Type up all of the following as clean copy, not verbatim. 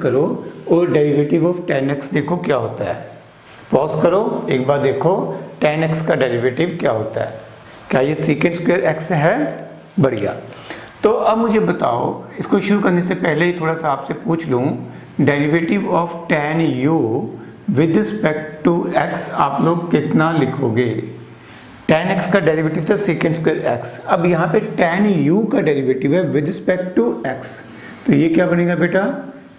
करो और derivative of tan x देखो क्या होता है। पॉज करो, एक बार देखो tan x का डेरिवेटिव क्या होता है। क्या ये सीकेंट स्क्वायर x है? बढ़िया। तो अब मुझे बताओ, इसको शुरू करने से पहले ही थोड़ा सा आपसे पूछ लूँ, derivative of tan u with respect to x आप लोग कितना लिखोगे? tan x का डेरिवेटिव था सीकेंट स्क्वायर x, अब यहाँ पे tan u का डेरिवेटिव है विद रिस्पेक्ट टू x, तो ये क्या बनेगा बेटा?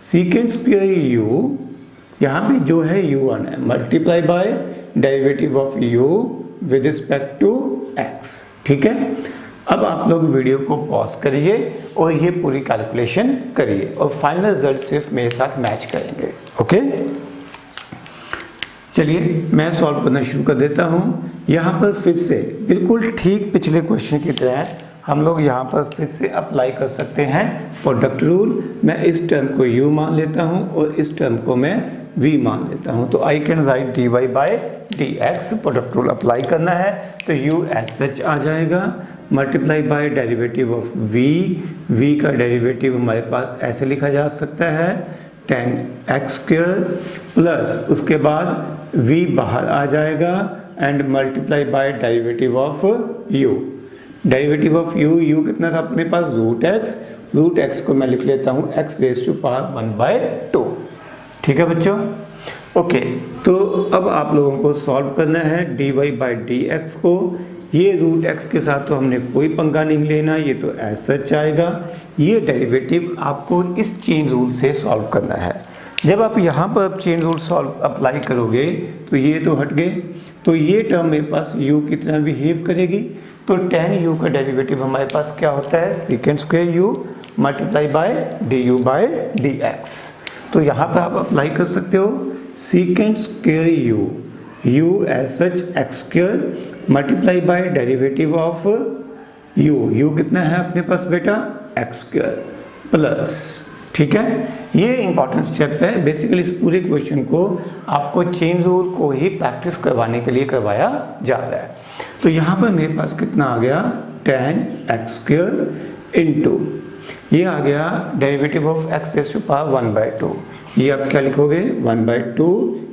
सीकेंट स्क्वायर u, यहाँ पे जो है u1 है, multiply by derivative of u with respect to x। ठीक है, अब आप लोग वीडियो को पॉज करिए और ये पूरी कैलकुलेशन करिए और फाइनल रिजल्ट सिर्फ मेरे साथ मैच करेंगे। ओके, चलिए मैं सॉल्व करना शुरू कर देता हूँ। यहाँ पर फिर से बिल्कुल ठीक पिछले क्वेश्चन की तरह हम लोग यहाँ पर फिर से अप्लाई कर सकते हैं प्रोडक्ट रूल। मैं इस टर्म को u मान लेता हूँ और इस टर्म को मैं v मान लेता हूँ, तो I can write dy by dx। Product rule apply करना है तो u एज सच आ जाएगा, multiply by derivative of v का डेरिवेटिव हमारे पास ऐसे लिखा जा सकता है tan x स्क्वायर प्लस उसके बाद v बाहर आ जाएगा and multiply by derivative of u। Derivative of u कितना था अपने पास? रूट x को मैं लिख लेता हूँ x रेज़ टू पावर 1/2। ठीक है बच्चों, ओके। तो अब आप लोगों को सॉल्व करना है dy बाई dx को। ये रूट x के साथ तो हमने कोई पंगा नहीं लेना, ये तो एज सच आएगा। ये डेरिवेटिव आपको इस चेन रूल से सॉल्व करना है। जब आप यहाँ पर चेन रूल सॉल्व अप्लाई करोगे तो ये तो हट गए, तो ये टर्म मेरे पास u की तरह बिहेव करेगी, तो tan u का डेरिवेटिव हमारे पास क्या होता है? Secant square u multiply by du by dx। तो यहाँ पर आप अप्लाई कर सकते हो secant square u as such x square multiply by derivative of u कितना है अपने पास बेटा? x square plus. ठीक है, ये इंपॉर्टेंट स्टेप है। बेसिकली इस पूरे क्वेश्चन को आपको चेन रूल को ही प्रैक्टिस करवाने के लिए करवाया जा रहा है। तो यहाँ पर मेरे पास कितना आ गया? tan x स्क्वायर इंटू ये आ गया derivative of x raise to power 1/2। ये आप क्या लिखोगे? 1/2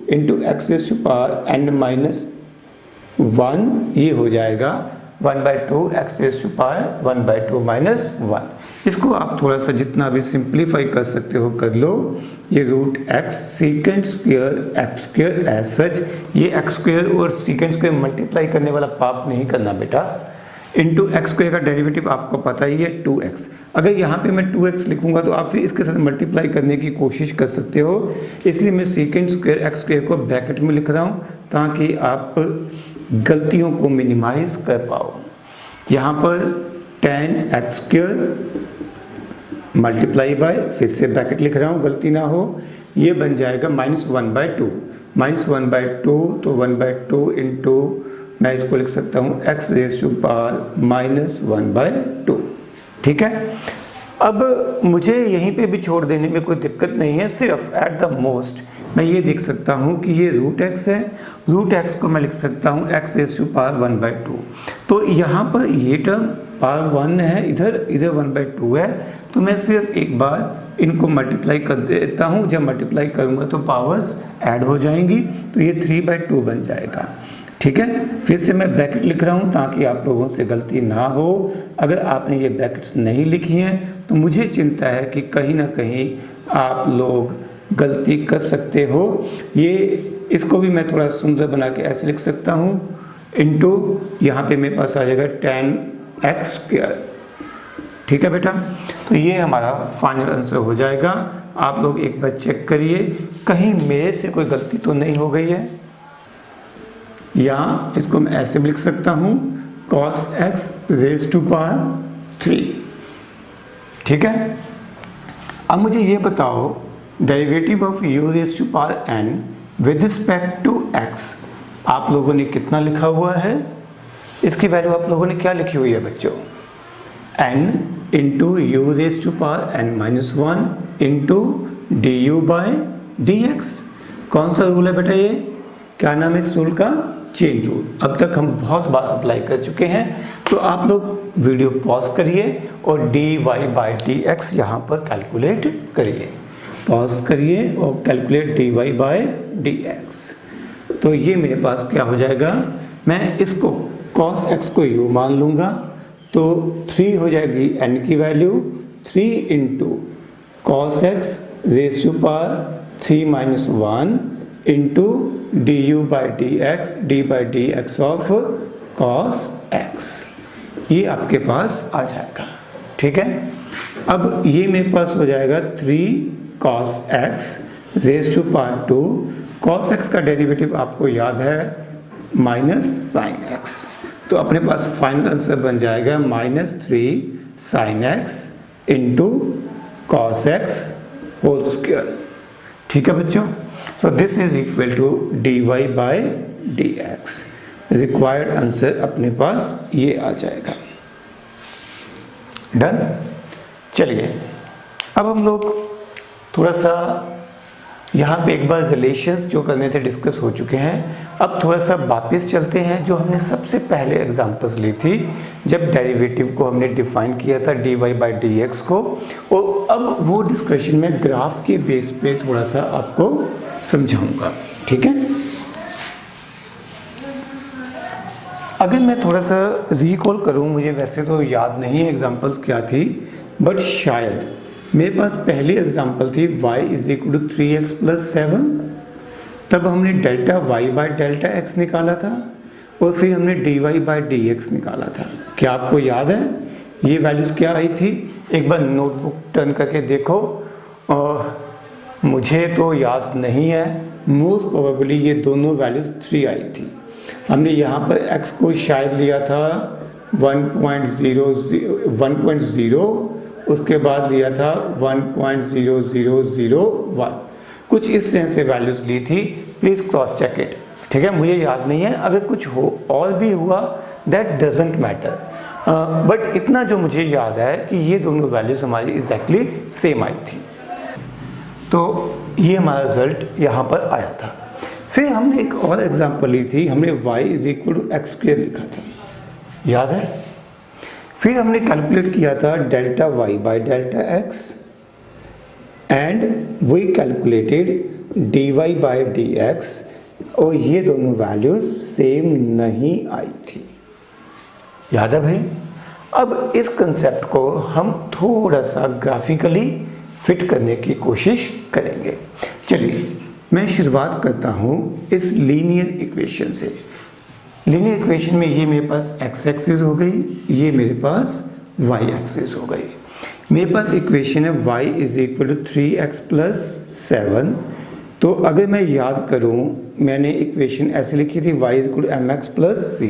into x raise to power n minus 1, ये हो जाएगा 1/2 x raise to power 1/2 minus 1। इसको आप थोड़ा सा जितना भी सिंप्लीफाई कर सकते हो कर लो। ये root x secant square x square as such, ये x स्क्वायर और सीकेंट स्क्वायर मल्टीप्लाई करने वाला पाप नहीं करना बेटा। इंटू एक्स स्क्वायर का डेरिवेटिव आपको पता ही है 2x। अगर यहाँ पे मैं 2x लिखूंगा तो आप फिर इसके साथ मल्टीप्लाई करने की कोशिश कर सकते हो, इसलिए मैं सीकेंट स्क्वायर x स्क्वायर को ब्रैकेट में लिख रहा हूँ ताकि आप गलतियों को मिनिमाइज कर पाओ। यहाँ पर tan x square multiply bye, फिर से ब्रैकेट लिख रहा हूँ गलती ना हो, ये बन जाएगा -1/2। -1/2 तो 1/2 इंटू मैं इसको लिख सकता हूँ x रेज़ टू पावर -1/2। ठीक है, अब मुझे यहीं पे भी छोड़ देने में कोई दिक्कत नहीं है, सिर्फ एट द मोस्ट मैं ये देख सकता हूँ कि ये रूट x है, रूट x को मैं लिख सकता हूँ x रेज़ टू पावर 1/2। तो यहाँ पर ये टर्म पावर 1 है, इधर 1/2 है, तो मैं सिर्फ एक बार इनको मल्टीप्लाई कर देता हूँ। जब मल्टीप्लाई करूँगा तो पावर्स ऐड हो जाएंगी, तो ये 3/2 बन जाएगा। ठीक है, फिर से मैं ब्रैकेट लिख रहा हूँ ताकि आप लोगों से गलती ना हो। अगर आपने ये ब्रैकेट्स नहीं लिखी हैं तो मुझे चिंता है कि कहीं ना कहीं आप लोग गलती कर सकते हो। ये इसको भी मैं थोड़ा सुंदर बना के ऐसे लिख सकता हूँ इंटू यहाँ पे मेरे पास आ जाएगा tan x स्क्वायर। ठीक है बेटा, तो ये हमारा फाइनल आंसर हो जाएगा। आप लोग एक बार चेक करिए कहीं मेरे से कोई गलती तो नहीं हो गई है। या इसको मैं ऐसे भी लिख सकता हूँ cos x raise to power 3। ठीक है, अब मुझे ये बताओ derivative of u raise to power n with respect to x आप लोगों ने कितना लिखा हुआ है? इसकी वैल्यू आप लोगों ने क्या लिखी हुई है बच्चों? n into u raise to power n minus 1 into du by dx। कौन सा रूल है बेटा? ये क्या नाम है इस रूल का? Chain rule. अब तक हम बहुत बार अप्लाई कर चुके हैं, तो आप लोग वीडियो पॉज करिए और dy बाई dx यहाँ पर कैलकुलेट करिए। पॉज करिए और कैलकुलेट dy बाय dx। तो ये मेरे पास क्या हो जाएगा, मैं इसको cos x को u मान लूँगा, तो 3 हो जाएगी n की value, 3 into cos x raise to power 3 minus 1 into du by dx, d by dx of cos x, ये आपके पास आ जाएगा। ठीक है, अब ये मेरे पास हो जाएगा 3 cos x raise to power 2, cos x का डेरिवेटिव आपको याद है माइनस साइन x, तो अपने पास फाइनल आंसर बन जाएगा -3 sin x into cos x whole square. ठीक है बच्चों, so this is equal to dy by dx। Required answer अपने पास ये आ जाएगा। डन। चलिए अब हम लोग थोड़ा सा यहाँ पे एक बार रिलेशंस जो करने थे डिस्कस हो चुके हैं, अब थोड़ा सा वापस चलते हैं जो हमने सबसे पहले एग्जांपल्स ली थी जब डेरिवेटिव को हमने डिफाइन किया था dy बाई dx को, और अब वो डिस्कशन में ग्राफ के बेस पे थोड़ा सा आपको समझाऊंगा। ठीक है, अगर मैं थोड़ा सा रिकॉल करूँ, मुझे वैसे तो याद नहीं है एग्जांपल्स क्या थी, बट शायद मेरे पास पहली एग्जांपल थी y is equal to 3x plus 7, तब हमने delta y by delta x निकाला था और फिर हमने dy बाई dx निकाला था। क्या आपको याद है ये वैल्यूज़ क्या आई थी? एक बार नोटबुक टर्न करके देखो, और मुझे तो याद नहीं है, मोस्ट प्रोबेबली ये दोनों वैल्यूज़ 3 आई थी। हमने यहाँ पर x को शायद लिया था 1.0, उसके बाद लिया था 1.0001, कुछ इस तरह से वैल्यूज़ ली थी। Please cross check it. ठीक है, मुझे याद नहीं है, अगर कुछ हो और भी हुआ दैट डजेंट मैटर, बट इतना जो मुझे याद है कि ये दोनों वैल्यूज़ हमारी एग्जैक्टली सेम आई थी। तो ये हमारा रिजल्ट यहाँ पर आया था। फिर हमने एक और एग्जांपल ली थी, हमने y is equal to x square लिखा था, याद है? फिर हमने कैलकुलेट किया था delta y by delta x and we calculated dy by dx, और ये दोनों वैल्यूज सेम नहीं आई थी, याद है भाई? अब इस कंसेप्ट को हम थोड़ा सा ग्राफिकली फिट करने की कोशिश करेंगे। चलिए मैं शुरुआत करता हूँ इस लीनियर इक्वेशन से। लीनियर इक्वेशन में ये मेरे पास x एक्सिस हो गई, ये मेरे पास y एक्सिस हो गई। मेरे पास इक्वेशन है y is equal to 3x plus 7। तो अगर मैं याद करूं, मैंने इक्वेशन ऐसे लिखी थी y is equal to mx plus c।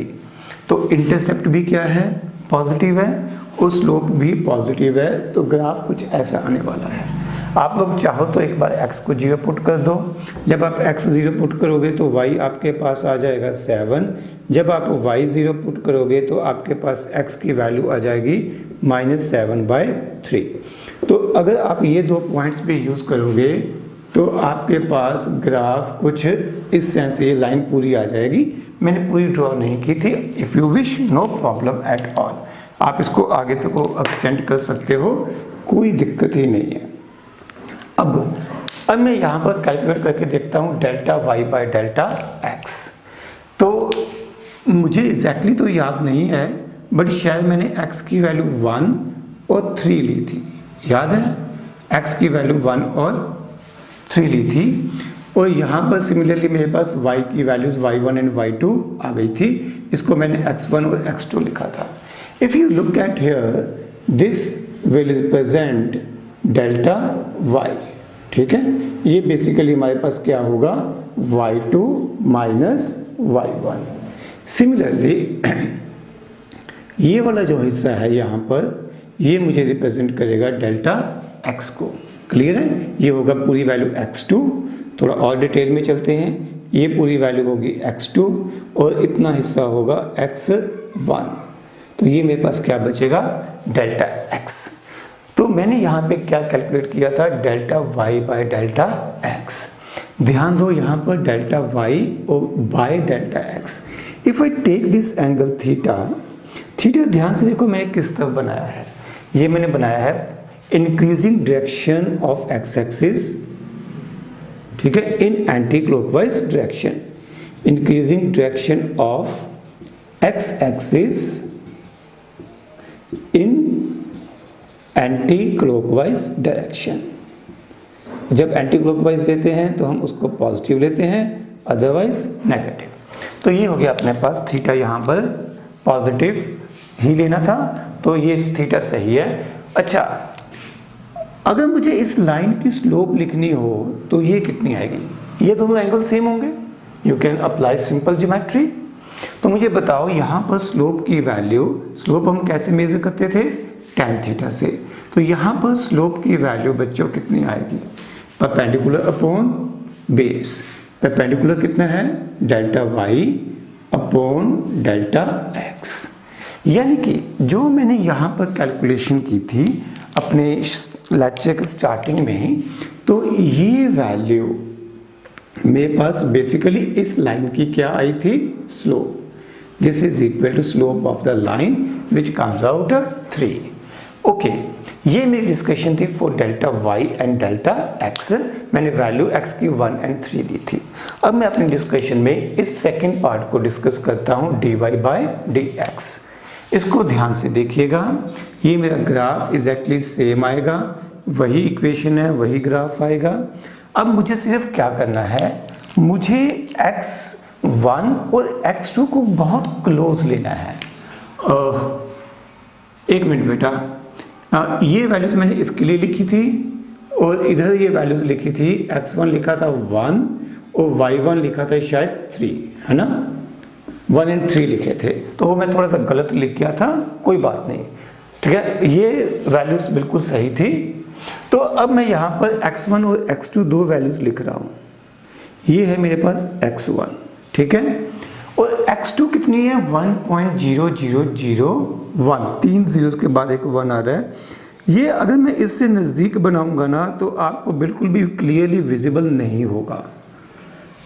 तो इंटरसेप्ट भी क्या है? पॉजिटिव है, और स्लोप भी पॉजिटिव है, तो ग्राफ कुछ ऐसा आने वाला है। आप लोग चाहो तो एक बार x को 0 पुट कर दो। जब आप x 0 पुट करोगे तो y आपके पास आ जाएगा 7। जब आप y 0 पुट करोगे तो आपके पास x की वैल्यू आ जाएगी -7/3। तो अगर आप ये दो पॉइंट्स पे यूज़ करोगे तो आपके पास ग्राफ कुछ इस तरह से, ये लाइन पूरी आ जाएगी। मैंने पूरी ड्रॉ नहीं की थी। If you wish, no problem at all, आप इसको आगे तक को एक्सटेंड कर सकते हो, कोई दिक्कत ही नहीं है। अब मैं यहाँ पर कैलकुलेट करके देखता हूँ delta y by delta x। तो मुझे एग्जैक्टली तो याद नहीं है, बट शायद मैंने x की वैल्यू 1 और 3 ली थी, याद है? x की वैल्यू 1 और 3 ली थी, और यहाँ पर सिमिलरली मेरे पास y की वैल्यूज़ y1 एंड y2 आ गई थी। इसको मैंने x1 और x2 लिखा था। If you look at here, this will represent delta y। ठीक है, ये बेसिकली हमारे पास क्या होगा? y2 minus y1। सिमिलरली ये वाला जो हिस्सा है यहाँ पर, ये मुझे रिप्रेजेंट करेगा डेल्टा x को। क्लियर है? ये होगा पूरी वैल्यू x2। थोड़ा और डिटेल में चलते हैं, ये पूरी वैल्यू होगी x2 और इतना हिस्सा होगा x1। तो ये मेरे पास क्या बचेगा? Delta x। तो मैंने यहाँ पे क्या कैलकुलेट किया था? Delta y by delta x। ध्यान दो यहाँ पर डेल्टा y और by delta x। If I take this angle theta, theta ध्यान से देखो मैंने किस तरफ बनाया है। ये मैंने बनाया है increasing direction of x axis ठीक है, in anticlockwise direction, increasing direction of x axis in anticlockwise direction. जब एंटी क्लॉकवाइज लेते हैं तो हम उसको पॉजिटिव लेते हैं, अदरवाइज नेगेटिव। तो ये हो गया अपने पास थीटा, यहाँ पर पॉजिटिव ही लेना था, तो ये थीटा सही है। अच्छा, अगर मुझे इस लाइन की स्लोप लिखनी हो तो ये कितनी आएगी? ये दोनों एंगल सेम होंगे, you can apply simple geometry. तो मुझे बताओ यहाँ पर स्लोप की वैल्यू, स्लोप हम कैसे मेजर करते थे? tan थीटा से। तो यहाँ पर स्लोप की वैल्यू बच्चों कितनी आएगी? Perpendicular upon base. परपेंडिकुलर कितना है? Delta y upon delta x. यानी कि जो मैंने यहाँ पर कैलकुलेशन की थी अपने लेक्चर के स्टार्टिंग में, तो ये वैल्यू मेरे पास बेसिकली इस लाइन की क्या आई थी? Slope. This is equal to slope of the line which comes out 3। Okay, ये मेरी डिस्कशन थी for delta y and delta x. मैंने वैल्यू एक्स की 1 और 3 ली थी। अब मैं अपनी डिस्कशन में इस सेकेंड पार्ट को डिस्कस करता हूँ, d y by D x. इसको ध्यान से देखिएगा, ये मेरा ग्राफ एग्जैक्टली सेम आएगा, वही इक्वेशन है, वही ग्राफ आएगा। अब मुझे सिर्फ क्या करना है, मुझे x1 और x2 को बहुत क्लोज लेना है। एक मिनट बेटा, ये वैल्यूज मैंने इसके लिए लिखी थी और इधर ये वैल्यूज लिखी थी, x1 लिखा था 1 और y1 लिखा था शायद 3, है ना? 1 और 3 लिखे थे, तो वो मैं थोड़ा सा गलत लिख गया था, कोई बात नहीं, ठीक है। ये वैल्यूज बिल्कुल सही थी। तो अब मैं यहाँ पर x1 और x2 दो वैल्यूज लिख रहा हूँ। ये है मेरे पास x1, ठीक है, और x2 कितनी है? 1.0001, 3 जीरोस के बाद एक 1 आ रहा है। ये अगर मैं इससे नज़दीक बनाऊंगा ना तो आपको बिल्कुल भी क्लियरली विजिबल नहीं होगा,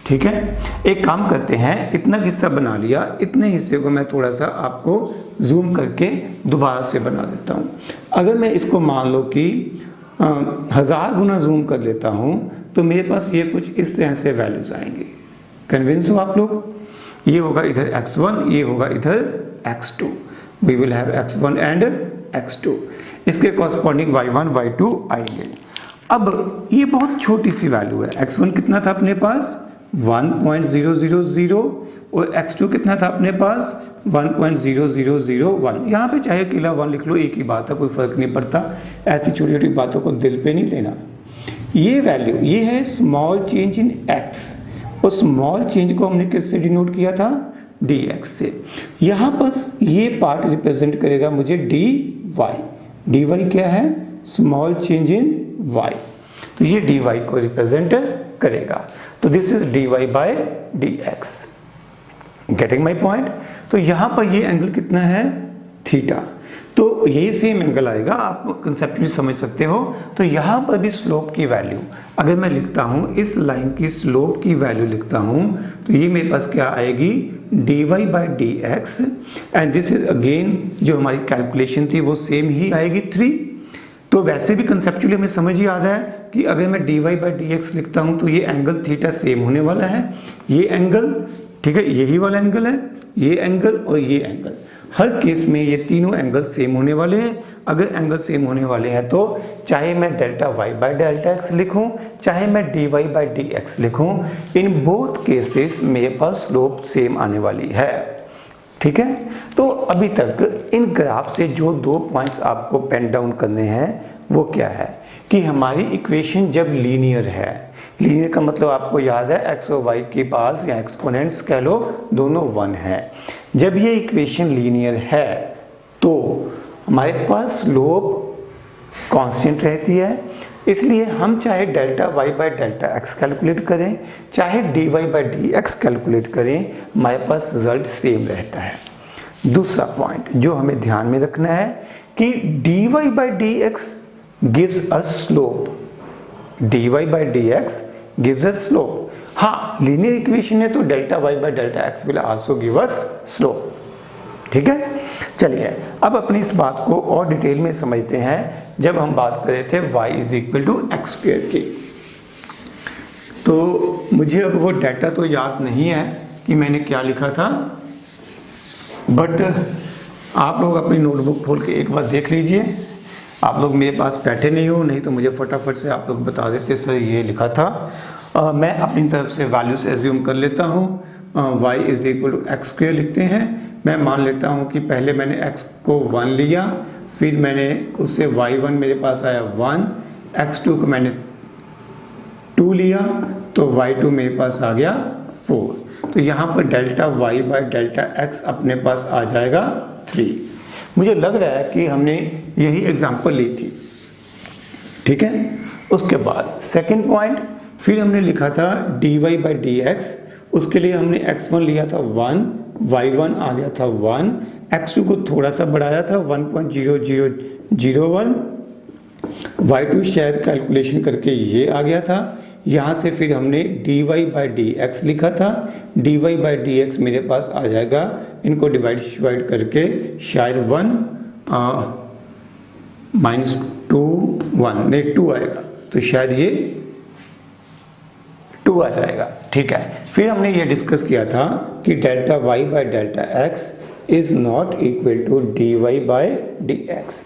ठीक है। एक काम करते हैं, इतना हिस्सा बना लिया, इतने हिस्से को मैं थोड़ा सा आपको जूम करके दोबारा से बना देता हूँ। अगर मैं इसको मान लो कि 1000 गुना जूम कर लेता हूँ तो मेरे पास ये कुछ इस तरह से वैल्यूज आएंगे। कन्विंस हो आप लोग? ये होगा इधर x1, ये होगा इधर x2। We will have x1 and x2। इसके कॉरस्पॉन्डिंग y1 y2 आएंगे। अब ये बहुत छोटी सी वैल्यू है। x1 कितना था अपने पास? 1.0001 और x2 कितना था अपने पास? 1.0001। यहाँ पे चाहे अकेला 1 लिख लो, एक ही बात है, कोई फर्क नहीं पड़ता। ऐसी छोटी छोटी बातों को दिल पे नहीं लेना। ये वैल्यू, ये है स्मॉल चेंज इन x, और स्मॉल चेंज को हमने किससे डिनोट किया था? dx से। यहाँ पर ये पार्ट रिप्रेजेंट करेगा मुझे dy। dy क्या है? स्मॉल चेंज इन y, तो ये dy को रिप्रेजेंट करेगा। तो this is dy by dx। Getting my point? तो यहाँ पर ये एंगल कितना है? थीटा। तो ये सेम एंगल आएगा, आप कंसेप्चुअली समझ सकते हो। तो यहाँ पर भी स्लोप की वैल्यू अगर मैं लिखता हूँ, इस लाइन की स्लोप की वैल्यू लिखता हूँ, तो ये मेरे पास क्या आएगी? dy by dx, and this is again जो हमारी कैलकुलेशन थी वो सेम ही आएगी 3। तो वैसे भी कंसेप्चुअली हमें समझ ही आ रहा है कि अगर मैं dy बाई dx लिखता हूँ तो ये एंगल थीटा सेम होने वाला है। ये एंगल, ठीक है, यही वाला एंगल है, ये एंगल और ये एंगल, हर केस में ये तीनों एंगल सेम होने वाले हैं। अगर एंगल सेम होने वाले हैं तो चाहे मैं delta y by delta x लिखूं, चाहे मैं d y by D x लिखूं, इन बोथ केसेस मेरे पास स्लोप सेम आने वाली है, ठीक है। तो अभी तक इन ग्राफ से जो 2 पॉइंट्स आपको पेन डाउन करने हैं वो क्या है कि हमारी इक्वेशन जब लीनियर है, लीनियर का मतलब आपको याद है एक्स और वाई के पास या एक्सपोनेंट्स कह लो दोनों 1 है। जब ये इक्वेशन लीनियर है तो हमारे पास स्लोप कांस्टेंट रहती है, इसलिए हम चाहे delta y by delta x calculate करें, चाहे d y by D x calculate करें, हमारे पास रिजल्ट सेम रहता है। दूसरा पॉइंट जो हमें ध्यान में रखना है कि d y by D x gives us slope, dy by dx gives us slope। हाँ, लीनियर इक्वेशन है तो delta y by delta x will also give us slope, ठीक है। चलिए अब अपनी इस बात को और डिटेल में समझते हैं। जब हम बात कर रहे थे y is equal to x square की, तो तो मुझे अब वो डाटा तो याद नहीं है कि मैंने क्या लिखा था, बट आप लोग अपनी नोटबुक खोल के एक बार देख लीजिए। आप लोग मेरे पास बैठे नहीं हो, नहीं तो मुझे फटाफट से आप लोग बता देते सर ये लिखा था। मैं अपनी तरफ से वैल्यूज एज्यूम कर लेता हूँ। y is equal to x square लिखते हैं। मैं मान लेता हूँ कि पहले मैंने x को 1 लिया, फिर मैंने उससे y1 मेरे पास आया 1, x2 को मैंने 2 लिया तो y2 मेरे पास आ गया 4। तो यहाँ पर delta y by delta x अपने पास आ जाएगा 3। मुझे लग रहा है कि हमने यही एग्जाम्पल ली थी, ठीक है। उसके बाद सेकंड पॉइंट, फिर हमने लिखा था dy बाई डी एक्स। उसके लिए हमने x1 लिया था 1, y1 आ गया था 1, x2 को थोड़ा सा बढ़ाया था 1.0001, y2 शायद कैलकुलेशन करके ये आ गया था। यहाँ से फिर हमने dy बाई डी एक्स लिखा था। dy बाई डी एक्स मेरे पास आ जाएगा, इनको डिवाइड करके शायद 1 माइनस 2 1 नहीं 2 आएगा, तो शायद ये 2 आ जाएगा, ठीक है। फिर हमने ये डिस्कस किया था कि delta y by delta x is not equal to dy by D x.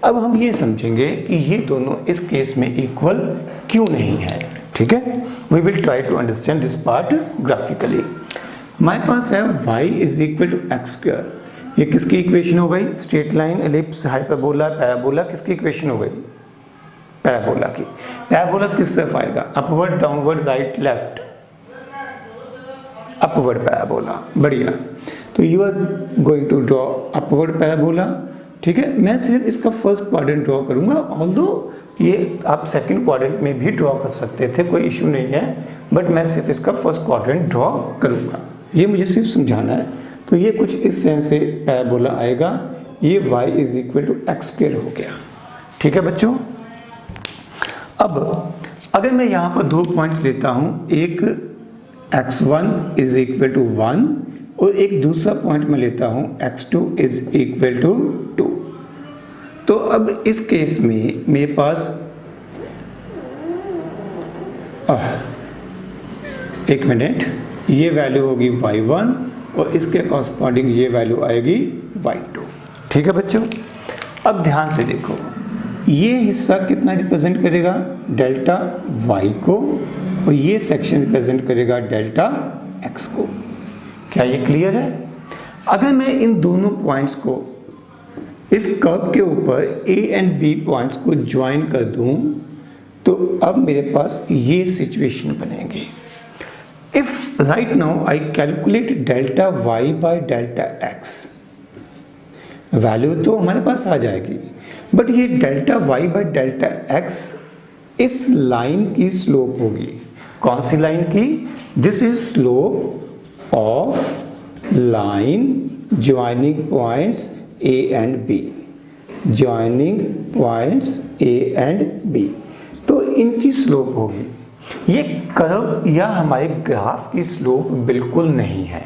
अब हम ये समझेंगे कि ये दोनों इस केस में इक्वल क्यों नहीं है, ठीक है। We will try to understand this part graphically. हमारे पास है y is equal to x square. ये किसकी इक्वेशन हो गई? Straight line, ellipse, hyperbola, parabola, किसकी इक्वेशन हो गई? पैराबोला की। पैराबोला किस तरफ आएगा? Upward, downward, right, left? Upward parabola. बढ़िया। तो you are going to draw upward parabola, ठीक है। मैं सिर्फ इसका फर्स्ट क्वाड्रेंट ड्रॉ करूंगा, ऑल्दो ये आप सेकंड क्वाड्रेंट में भी ड्रॉ कर सकते थे, कोई इशू नहीं है, बट मैं सिर्फ इसका फर्स्ट क्वाड्रेंट ड्रॉ करूंगा। ये मुझे सिर्फ समझाना है। तो ये कुछ इस सेंस से पैराबोला आएगा। ये y is equal to x square हो गया, ठीक है बच्चों। अब अगर मैं यहाँ पर 2 पॉइंट्स लेता हूँ, एक x1 इज इक्वल टू 1 और एक दूसरा पॉइंट मैं लेता हूँ x2 इज इक्वल टू 2। तो अब इस केस में मेरे पास एक मिनट, ये वैल्यू होगी y1 और इसके कॉरस्पॉन्डिंग ये वैल्यू आएगी y2, ठीक है बच्चों। अब ध्यान से देखो, ये हिस्सा कितना रिप्रेजेंट करेगा? डेल्टा y को, और ये सेक्शन रिप्रेजेंट करेगा डेल्टा x को। क्या ये क्लियर है? अगर मैं इन दोनों पॉइंट्स को इस कर्व के ऊपर a एंड b पॉइंट्स को ज्वाइन कर दूं, तो अब मेरे पास ये सिचुएशन बनेगी। If right now I calculate delta y by delta x, value तो हमारे पास आ जाएगी, बट ये delta y by delta x इस लाइन की स्लोप होगी। कौन सी लाइन की? This is slope of line joining points a and b, joining points a and b, तो इनकी स्लोप होगी। ये कर्व या हमारे ग्राफ की स्लोप बिल्कुल नहीं है,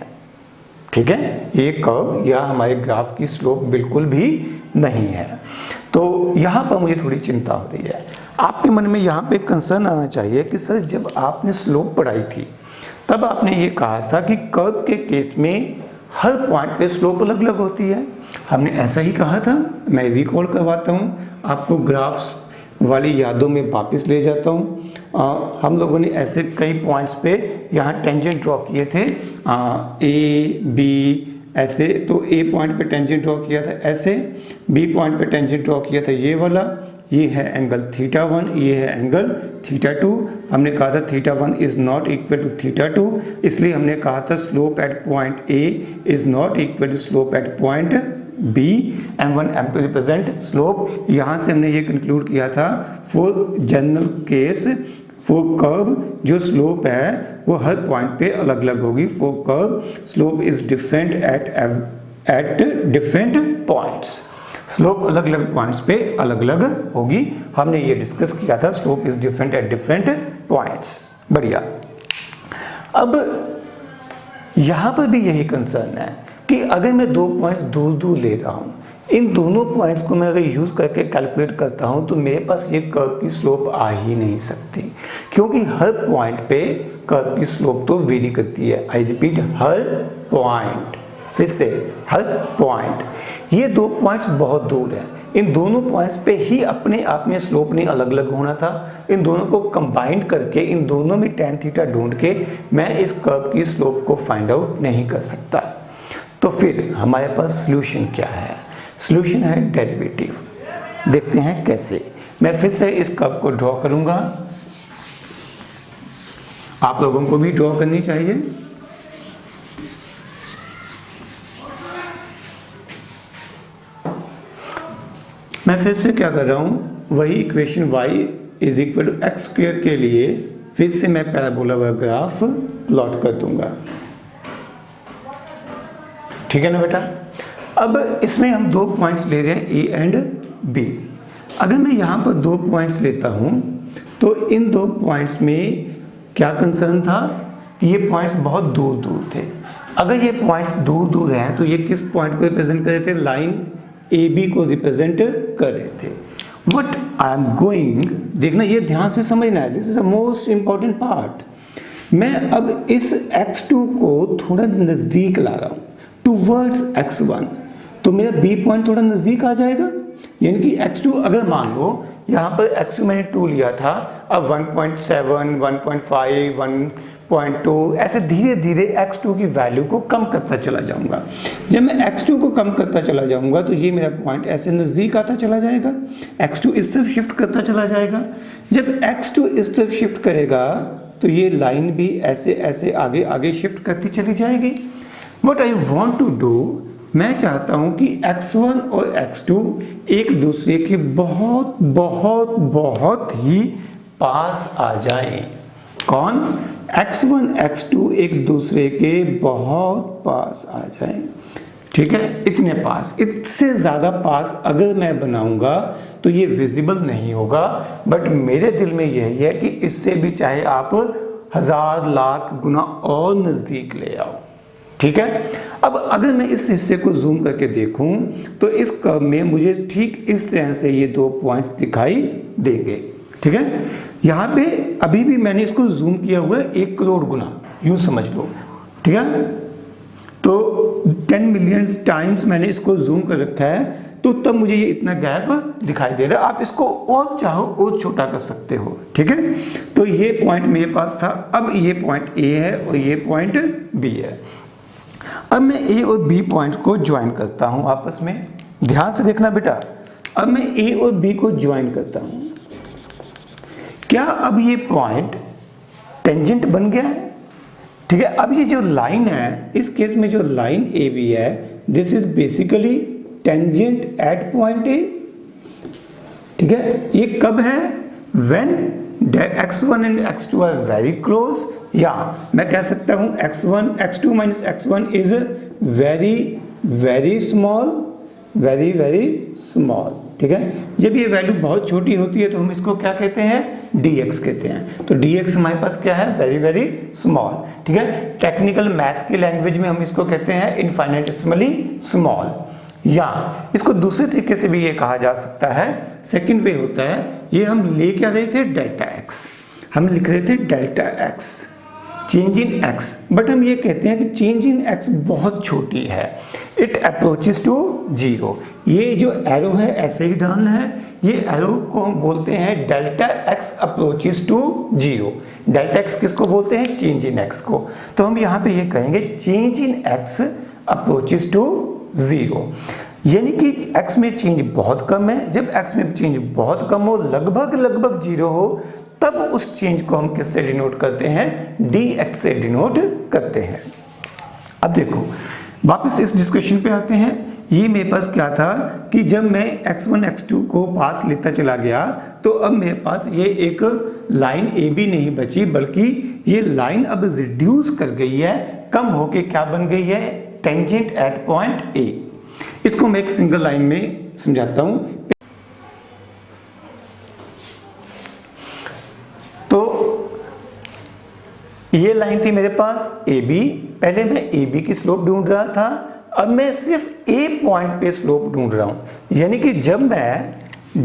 ठीक है। ये कर्व या हमारे ग्राफ की स्लोप बिल्कुल भी नहीं है। तो यहाँ पर मुझे थोड़ी चिंता हो रही है। आपके मन में यहाँ पे कंसर्न आना चाहिए कि सर जब आपने स्लोप पढ़ाई थी तब आपने ये कहा था कि कर्व के केस में हर पॉइंट पे स्लोप अलग अलग होती है। हमने ऐसा ही कहा था। मैं रिकॉल करवाता हूँ आपको, ग्राफ्स वाली यादों में वापस ले जाता हूँ। हम लोगों ने ऐसे कई पॉइंट्स पे यहाँ टेंजेंट ड्रॉ किए थे, ए बी ऐसे। तो ए पॉइंट पे टेंजेंट ड्रॉ किया था ऐसे, बी पॉइंट पे टेंजेंट ड्रॉ किया था ये वाला। ये है एंगल θ1, ये है एंगल θ2। हमने कहा था θ1 इज नॉट इक्वल टू θ2, इसलिए हमने कहा था slope at point A is not equal to slope at point B. m1 m2 represent slope. यहाँ से हमने ये कंक्लूड किया था for general case, for curve जो स्लोप है वो हर पॉइंट पे अलग अलग होगी। For curve slope is different at different points, slope अलग अलग पॉइंट्स पे अलग अलग होगी। हमने ये डिस्कस किया था, slope is different at different points. बढ़िया। अब यहाँ पर भी यही कंसर्न है कि अगर मैं 2 पॉइंट्स दूर दूर ले रहा हूँ, इन दोनों पॉइंट्स को मैं अगर यूज़ करके कैलकुलेट करता हूँ तो मेरे पास ये कर्व की स्लोप आ ही नहीं सकती, क्योंकि हर पॉइंट पे कर्व की स्लोप तो वेरी करती है। आई रिपीट, हर पॉइंट, फिर से हर पॉइंट। ये दो पॉइंट्स बहुत दूर हैं, इन दोनों पॉइंट्स पे ही अपने आप में स्लोप नहीं अलग अलग होना था। इन दोनों को कंबाइंड करके, इन दोनों में tan थीटा ढूंढ के मैं इस कर्व की स्लोप को फाइंड आउट नहीं कर सकता। तो फिर हमारे पास सॉल्यूशन क्या है? सॉल्यूशन है डेरिवेटिव। देखते हैं कैसे। मैं फिर से इस कर्व को ड्रॉ करूंगा, आप लोगों को भी ड्रॉ करनी चाहिए। मैं फिर से क्या कर रहा हूं, वही equation y is equal to x square के लिए फिर से मैं पैराबोला वाला ग्राफ प्लॉट कर दूंगा। ठीक है ना बेटा? अब इसमें हम दो पॉइंट्स ले रहे हैं ए एंड बी। अगर मैं यहाँ पर दो पॉइंट्स लेता हूँ तो इन दो पॉइंट्स में क्या कंसर्न था कि ये पॉइंट्स बहुत दूर दूर थे। अगर ये पॉइंट्स दूर दूर हैं तो ये किस पॉइंट को रिप्रेजेंट कर रहे थे? लाइन ए बी को रिप्रेजेंट कर रहे थे। वट आई एम गोइंग, देखना ये ध्यान से समझना है, this is the most important part. मैं अब इस x2 को थोड़ा नज़दीक ला रहा हूँ टूवर्ड्स x1, तो मेरा b पॉइंट थोड़ा नज़दीक आ जाएगा। यानी कि x2 अगर मान लो यहाँ पर x2 मैंने 2 लिया था, अब 1.7, 1.5, 1.2 ऐसे धीरे धीरे x2 की वैल्यू को कम करता चला जाऊंगा। जब मैं x2 को कम करता चला जाऊंगा तो ये मेरा पॉइंट ऐसे नज़दीक आता चला जाएगा, x2 इस तरफ शिफ्ट करता चला जाएगा। जब x2 इस तरफ शिफ्ट करेगा तो ये लाइन भी ऐसे ऐसे आगे आगे शिफ्ट करती चली जाएगी। What I want to do, मैं चाहता हूं कि x1 और x2 एक दूसरे के बहुत बहुत बहुत ही पास आ जाएं। कौन? x1 x2 एक दूसरे के बहुत पास आ जाएं। ठीक है, इतने पास, इससे ज़्यादा पास अगर मैं बनाऊंगा तो ये विजिबल नहीं होगा, बट मेरे दिल में यही है कि इससे भी चाहे आप 1000 लाख गुना और नज़दीक ले आओ। ठीक है। अब अगर मैं इस हिस्से को जूम करके देखूं तो इस कर्व में मुझे ठीक इस तरह से ये दो पॉइंट्स दिखाई देंगे। ठीक है, यहाँ पे अभी भी मैंने इसको जूम किया हुआ है 1 करोड़ गुना, यूँ समझ लो। ठीक है, तो 10 मिलियन टाइम्स मैंने इसको जूम कर रखा है, तो तब मुझे ये इतना गैप दिखाई दे रहा है। आप इसको और चाहो और छोटा कर सकते हो। ठीक है, तो ये पॉइंट मेरे पास था, अब ये पॉइंट ए है और ये पॉइंट बी है। अब मैं ए और बी पॉइंट को ज्वाइन करता हूं आपस में, ध्यान से देखना बेटा। अब मैं ए और बी को ज्वाइन करता हूं, क्या अब ये पॉइंट टेंजेंट बन गया है? ठीक है, अब ये जो लाइन है, इस केस में जो लाइन ए बी है, this is basically tangent at point A. ठीक है, ये कब है? When x1 and x2 are very close, या मैं कह सकता हूं x2 minus x1 is very very small, very very small. ठीक है, जब ये वैल्यू बहुत छोटी होती है तो हम इसको क्या कहते हैं? dx कहते हैं। तो dx हमारे पास क्या है? Very very small. ठीक है, टेक्निकल मैथ्स की लैंग्वेज में हम इसको कहते हैं इनफाइनेटिसिमली स्मॉल, या इसको दूसरे तरीके से भी ये कहा जा सकता है। सेकंड वे होता है, ये हम ले क्या रहे थे? डेल्टा एक्स, हम लिख रहे थे delta x, change in x, but हम ये कहते हैं कि चेंज इन एक्स बहुत छोटी है, इट अप्रोचेस टू जीरो। ये जो एरो है ऐसे ही डालना है, ये एरो को हम बोलते हैं delta x approaches to zero. Delta x किसको बोलते हैं? चेंज इन एक्स को। तो हम यहाँ पे ये कहेंगे change in x approaches to zero, यानी कि x में चेंज बहुत कम है। जब x में चेंज बहुत कम हो, लगभग लगभग जीरो हो, तब उस चेंज को हम किससे डिनोट करते हैं? dx से डिनोट करते हैं। अब देखो, वापस इस डिस्कशन पे आते हैं। ये मेरे पास क्या था कि जब मैं x1 x2 को पास लेता चला गया तो अब मेरे पास ये एक लाइन ए बी नहीं बची, बल्कि ये लाइन अब रिड्यूस कर गई है, कम होके क्या बन गई है? टेंजेंट एट पॉइंट ए। इसको मैं एक सिंगल लाइन में समझाता हूं। तो ये लाइन थी मेरे पास ए बी, पहले मैं ए बी की स्लोप ढूंढ रहा था, अब मैं सिर्फ ए पॉइंट पे स्लोप ढूंढ रहा हूँ, यानी कि जब मैं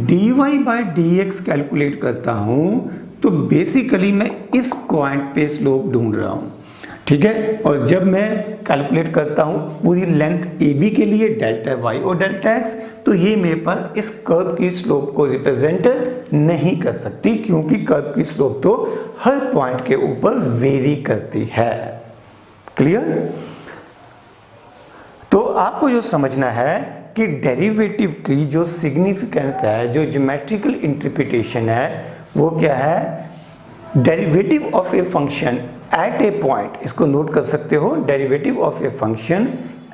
dy by D x calculate करता हूँ तो बेसिकली मैं इस पॉइंट पे स्लोप ढूंढ रहा हूँ, ठीक है। और जब मैं कैलकुलेट करता हूँ पूरी लेंथ ए बी के लिए डेल्टा वाई और डेल्टा एक्स, तो ये मेरे पास इस कर्व की स्लोप को रिप्रेजेंट नहीं कर सकती, क्योंकि कर्व की स्लोप तो हर पॉइंट के ऊपर वेरी करती है। क्लियर? तो आपको जो समझना है कि डेरिवेटिव की जो सिग्निफिकेंस है, जो ज्योमेट्रिकल इंटरप्रिटेशन है, वो क्या है? Derivative of a function at A point, इसको नोट कर सकते हो, derivative of a function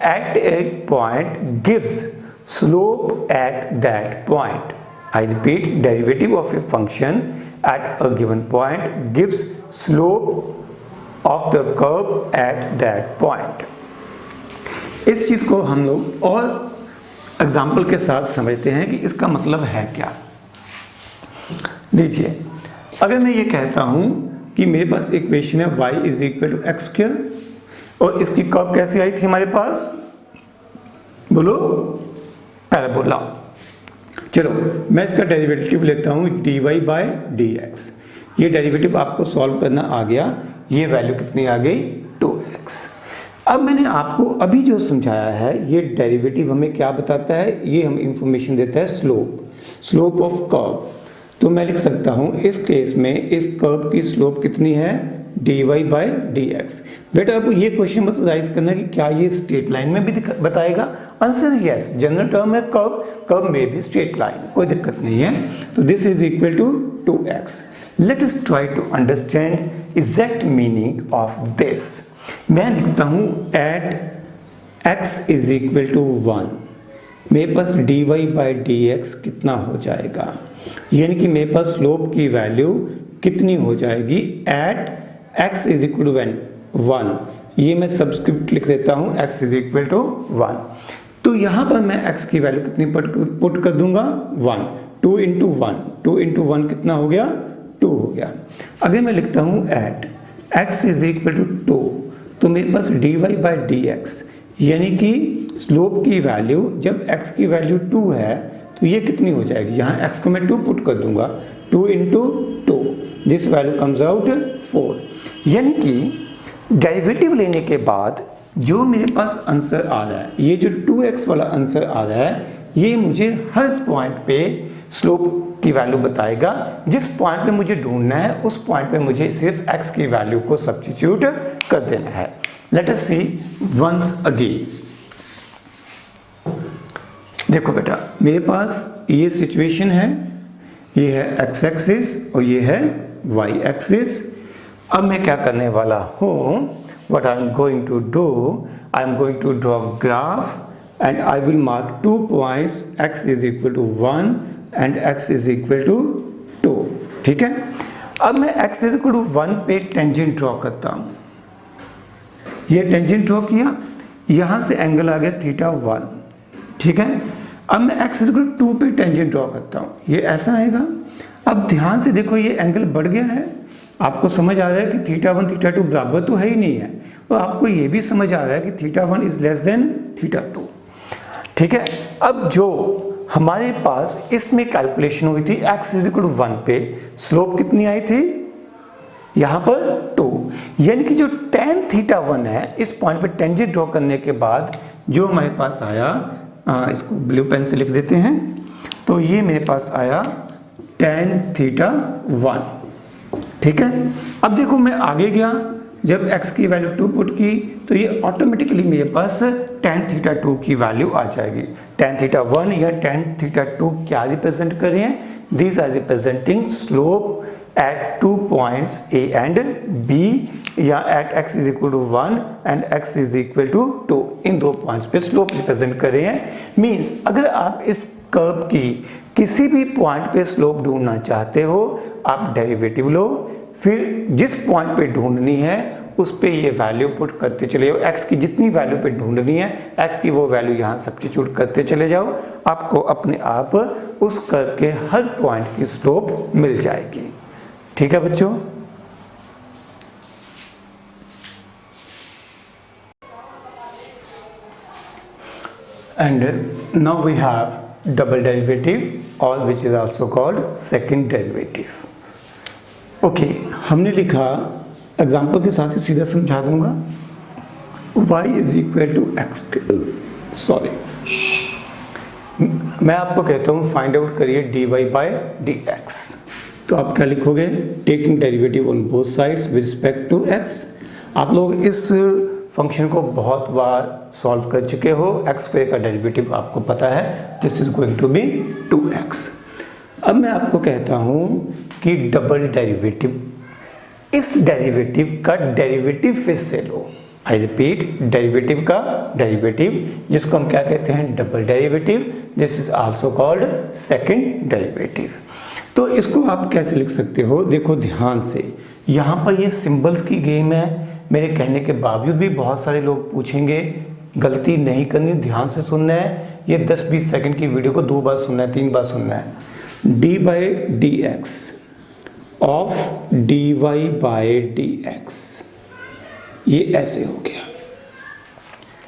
at A point gives slope at that point. I repeat, derivative of a function at a given point gives slope of the curve at that point. इस चीज को हम लोग और example के साथ समझते हैं कि इसका मतलब है क्या। लीजिए, अगर मैं ये कहता हूं कि मेरे पास इक्वेशन है y is equal to x square, और इसकी कर्व कैसी आई थी हमारे पास? बोलो, पैराबोला। चलो मैं इसका डेरिवेटिव लेता हूं dy बाई डी एक्स। ये डेरिवेटिव आपको सॉल्व करना आ गया, ये वैल्यू कितनी आ गई? 2x। अब मैंने आपको अभी जो समझाया है, ये डेरिवेटिव हमें क्या बताता है? ये हम इंफॉर्मेशन देता है स्लोप ऑफ कर्व। तो मैं लिख सकता हूँ इस केस में इस कर्व की स्लोप कितनी है? dy by D x. बेटा अब ये क्वेश्चन मत राइज करना कि क्या ये स्ट्रेट लाइन में भी बताएगा। आंसर यस, जनरल टर्म है कर्व में भी स्ट्रेट लाइन, कोई दिक्कत नहीं है। तो this is equal to 2x। Let us try to understand exact meaning of this. मैं लिखता हूँ at x is equal to 1, मेरे पास dy बाई डी एक्स कितना हो जाएगा? यानी कि मेरे पास स्लोप की वैल्यू कितनी हो जाएगी at x is equal to 1। ये मैं सब्सक्रिप्ट लिख देता हूँ, x इज इक्वल टू 1। तो यहाँ पर मैं x की वैल्यू कितनी पुट कर दूंगा? 1। 2 इंटू 1 कितना हो गया? 2 हो गया। अगर मैं लिखता हूँ at x is equal to 2, तो मेरे पास dy बाई डी एक्स, यानी कि स्लोप की वैल्यू जब x की वैल्यू 2 है तो ये कितनी हो जाएगी? यहाँ x को मैं 2 पुट कर दूंगा, 2 into 2, this value comes out 4। यानी कि डेरिवेटिव लेने के बाद जो मेरे पास आंसर आ रहा है, ये जो 2x वाला आंसर आ रहा है, ये मुझे हर पॉइंट पे स्लोप की वैल्यू बताएगा। जिस पॉइंट पे मुझे ढूंढना है उस पॉइंट पे मुझे सिर्फ x की वैल्यू को सब्स्टिट्यूट कर देना है। Let us see once again. देखो बेटा, मेरे पास ये सिचुएशन है, ये है x एक्सिस और ये है y एक्सिस। अब मैं क्या करने वाला हूँ? What I am going to do, I am going to draw graph and I will mark 2 points, x is equal to 1 and x is equal to 2। ठीक है, अब मैं x is equal to 1 पे टेंजेंट ड्रॉ करता हूँ। ये tangent draw किया, यहाँ से एंगल आ गया θ1। ठीक है, अब मैं x इक्वल टू 2 पे टेंजेंट ड्रॉ करता हूँ, ये ऐसा आएगा। अब ध्यान से देखो, ये एंगल बढ़ गया है। आपको समझ आ रहा है कि θ1 θ2 बराबर तो है ही नहीं है, और आपको ये भी समझ आ रहा है कि θ1 इज लेस देन θ2। ठीक है, अब जो हमारे पास इसमें कैलकुलेशन हुई थी x इज इक्वल टू 1 पे, स्लोप कितनी आई थी? यहाँ पर 2। यानी कि जो tan θ1 है, इस पॉइंट पे टेंजेंट ड्रॉ करने के बाद जो हमारे पास आया, इसको ब्लू पेन से लिख देते हैं, तो ये मेरे पास आया tan θ1। ठीक है, अब देखो मैं आगे गया, जब x की वैल्यू 2 पुट की तो ये ऑटोमेटिकली मेरे पास tan θ2 की वैल्यू आ जाएगी। tan θ1 या tan θ2 क्या रिप्रेजेंट कर रहे हैं? These are representing slope at 2 points a and b, या at x is equal to 1 and x is equal to 2। इन 2 पॉइंट्स पे स्लोप रिप्रेजेंट कर रहे हैं। मीन्स अगर आप इस कर्व की किसी भी पॉइंट पे स्लोप ढूंढना चाहते हो, आप डेरिवेटिव लो, फिर जिस पॉइंट पे ढूंढनी है उस पे ये वैल्यू पुट करते चले जाओ। x की जितनी वैल्यू पे ढूंढनी है, x की वो वैल्यू यहाँ सब्स्टिट्यूट करते चले जाओ, आपको अपने आप उस कर्व के हर पॉइंट की स्लोप मिल जाएगी। ठीक है बच्चों? and now we have double derivative or which is also called second derivative. Okay हमने लिखा, एग्जाम्पल के साथ ही सीधा समझा दूंगा, y is equal to x, sorry मैं आपको कहता हूँ फाइंड आउट करिए dy बाई डी एक्स, तो आप क्या लिखोगे, taking derivative on both sides with respect to x। आप लोग इस फंक्शन को बहुत बार सॉल्व कर चुके हो, एक्स स्क्वायर का डेरिवेटिव आपको पता है, this is going to be 2x। अब मैं आपको कहता हूँ कि डबल डेरिवेटिव, इस डेरिवेटिव का डेरिवेटिव फिर से लो। आई रिपीट, डेरिवेटिव का डेरिवेटिव जिसको हम क्या कहते हैं, double derivative, this is also called second derivative. तो इसको आप कैसे लिख सकते हो, देखो ध्यान से, यहाँ पर ये सिंबल्स की गेम है। मेरे कहने के बावजूद भी बहुत सारे लोग पूछेंगे, गलती नहीं करनी, ध्यान से सुनना है। ये 10-20 सेकंड की वीडियो को 2 बार सुनना है, 3 बार सुनना है। D by D x of d y by D x, ये ऐसे हो गया,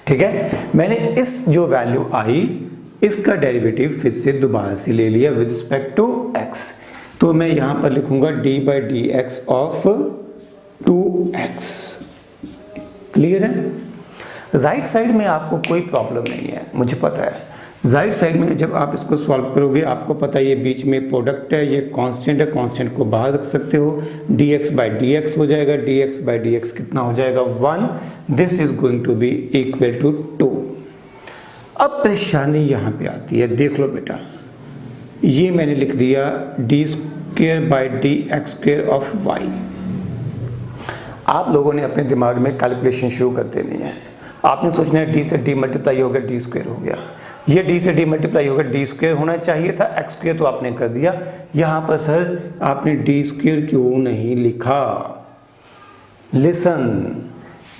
ठीक है। मैंने इस जो वैल्यू आई इसका डेरिवेटिव फिर से दोबारा से ले लिया विद रिस्पेक्ट टू x, तो मैं यहाँ पर लिखूंगा d by D x of 2x। Clear है? राइट साइड में आपको कोई प्रॉब्लम नहीं है, मुझे पता है। राइट साइड में जब आप इसको सॉल्व करोगे आपको पता है ये बीच में प्रोडक्ट है, ये कांस्टेंट है, कांस्टेंट को बाहर रख सकते हो, dx बाई डी एक्स हो जाएगा, dx बाई डी एक्स कितना हो जाएगा, 1। This is going to be equal to 2। अब परेशानी यहाँ पे आती है, देख लो बेटा, ये मैंने लिख दिया d square by D x square of y. आप लोगों ने अपने दिमाग में कैलकुलेशन शुरू कर देनी है। आपने सोचना है डी से डी मल्टीप्लाई हो गया, डी स्क्वेयर हो गया, ये डी से डी मल्टीप्लाई हो गया, डी स्क्वेयर होना चाहिए था, एक्स स्क्वेयर तो आपने कर दिया। यहाँ पर सर आपने डी स्क्वेयर क्यों नहीं लिखा? लिसन,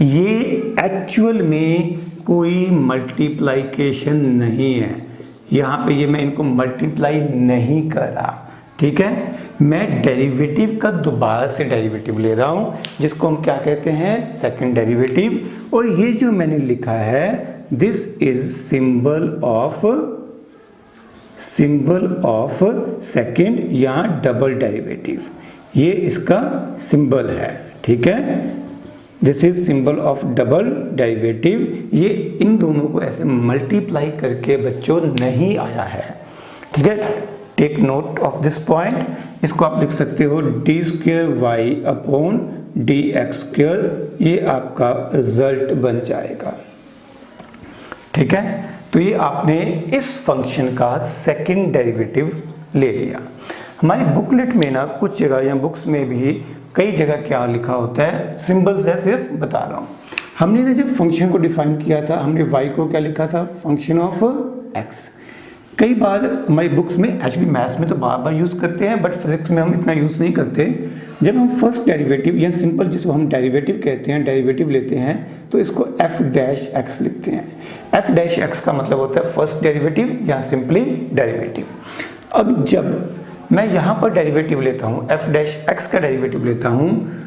ये एक्चुअल में कोई मल्टीप्लाइकेशन नहीं है, यहाँ पे ये मैं इनको मल्टीप्लाई नहीं कर रहा, ठीक है। मैं डेरिवेटिव का दोबारा से डेरिवेटिव ले रहा हूँ जिसको हम क्या कहते हैं, सेकंड डेरिवेटिव। और ये जो मैंने लिखा है this is symbol of second या डबल डेरिवेटिव, ये इसका सिंबल है, ठीक है। This is symbol of double derivative. ये इन दोनों को ऐसे मल्टीप्लाई करके बच्चों नहीं आया है, ठीक है। Take note of this point. इसको आप लिख सकते हो d square y upon d x square, ये आपका रिजल्ट बन जाएगा, ठीक है। तो ये आपने इस फंक्शन का सेकंड डेरिवेटिव ले लिया। हमारी बुकलेट में ना कुछ जगह या बुक्स में भी कई जगह क्या लिखा होता है, सिंबल्स है, सिर्फ बता रहा हूँ। हमने ना जब फंक्शन को डिफाइन किया था हमने y को क्या लिखा था, फंक्शन ऑफ x। कई बार हमारी बुक्स में, एक्चुअली मैथ्स में तो बार बार यूज़ करते हैं बट फिजिक्स में हम इतना यूज़ नहीं करते। जब हम फर्स्ट डेरिवेटिव या सिंपल जिसको हम डेरिवेटिव कहते हैं, डेरिवेटिव लेते हैं तो इसको f डैश x लिखते हैं। f डैश x का मतलब होता है फर्स्ट डेरिवेटिव या सिंपली डेरिवेटिव। अब जब मैं यहाँ पर डेरिवेटिव लेता हूँ, f डैश x का डेरिवेटिव लेता हूँ,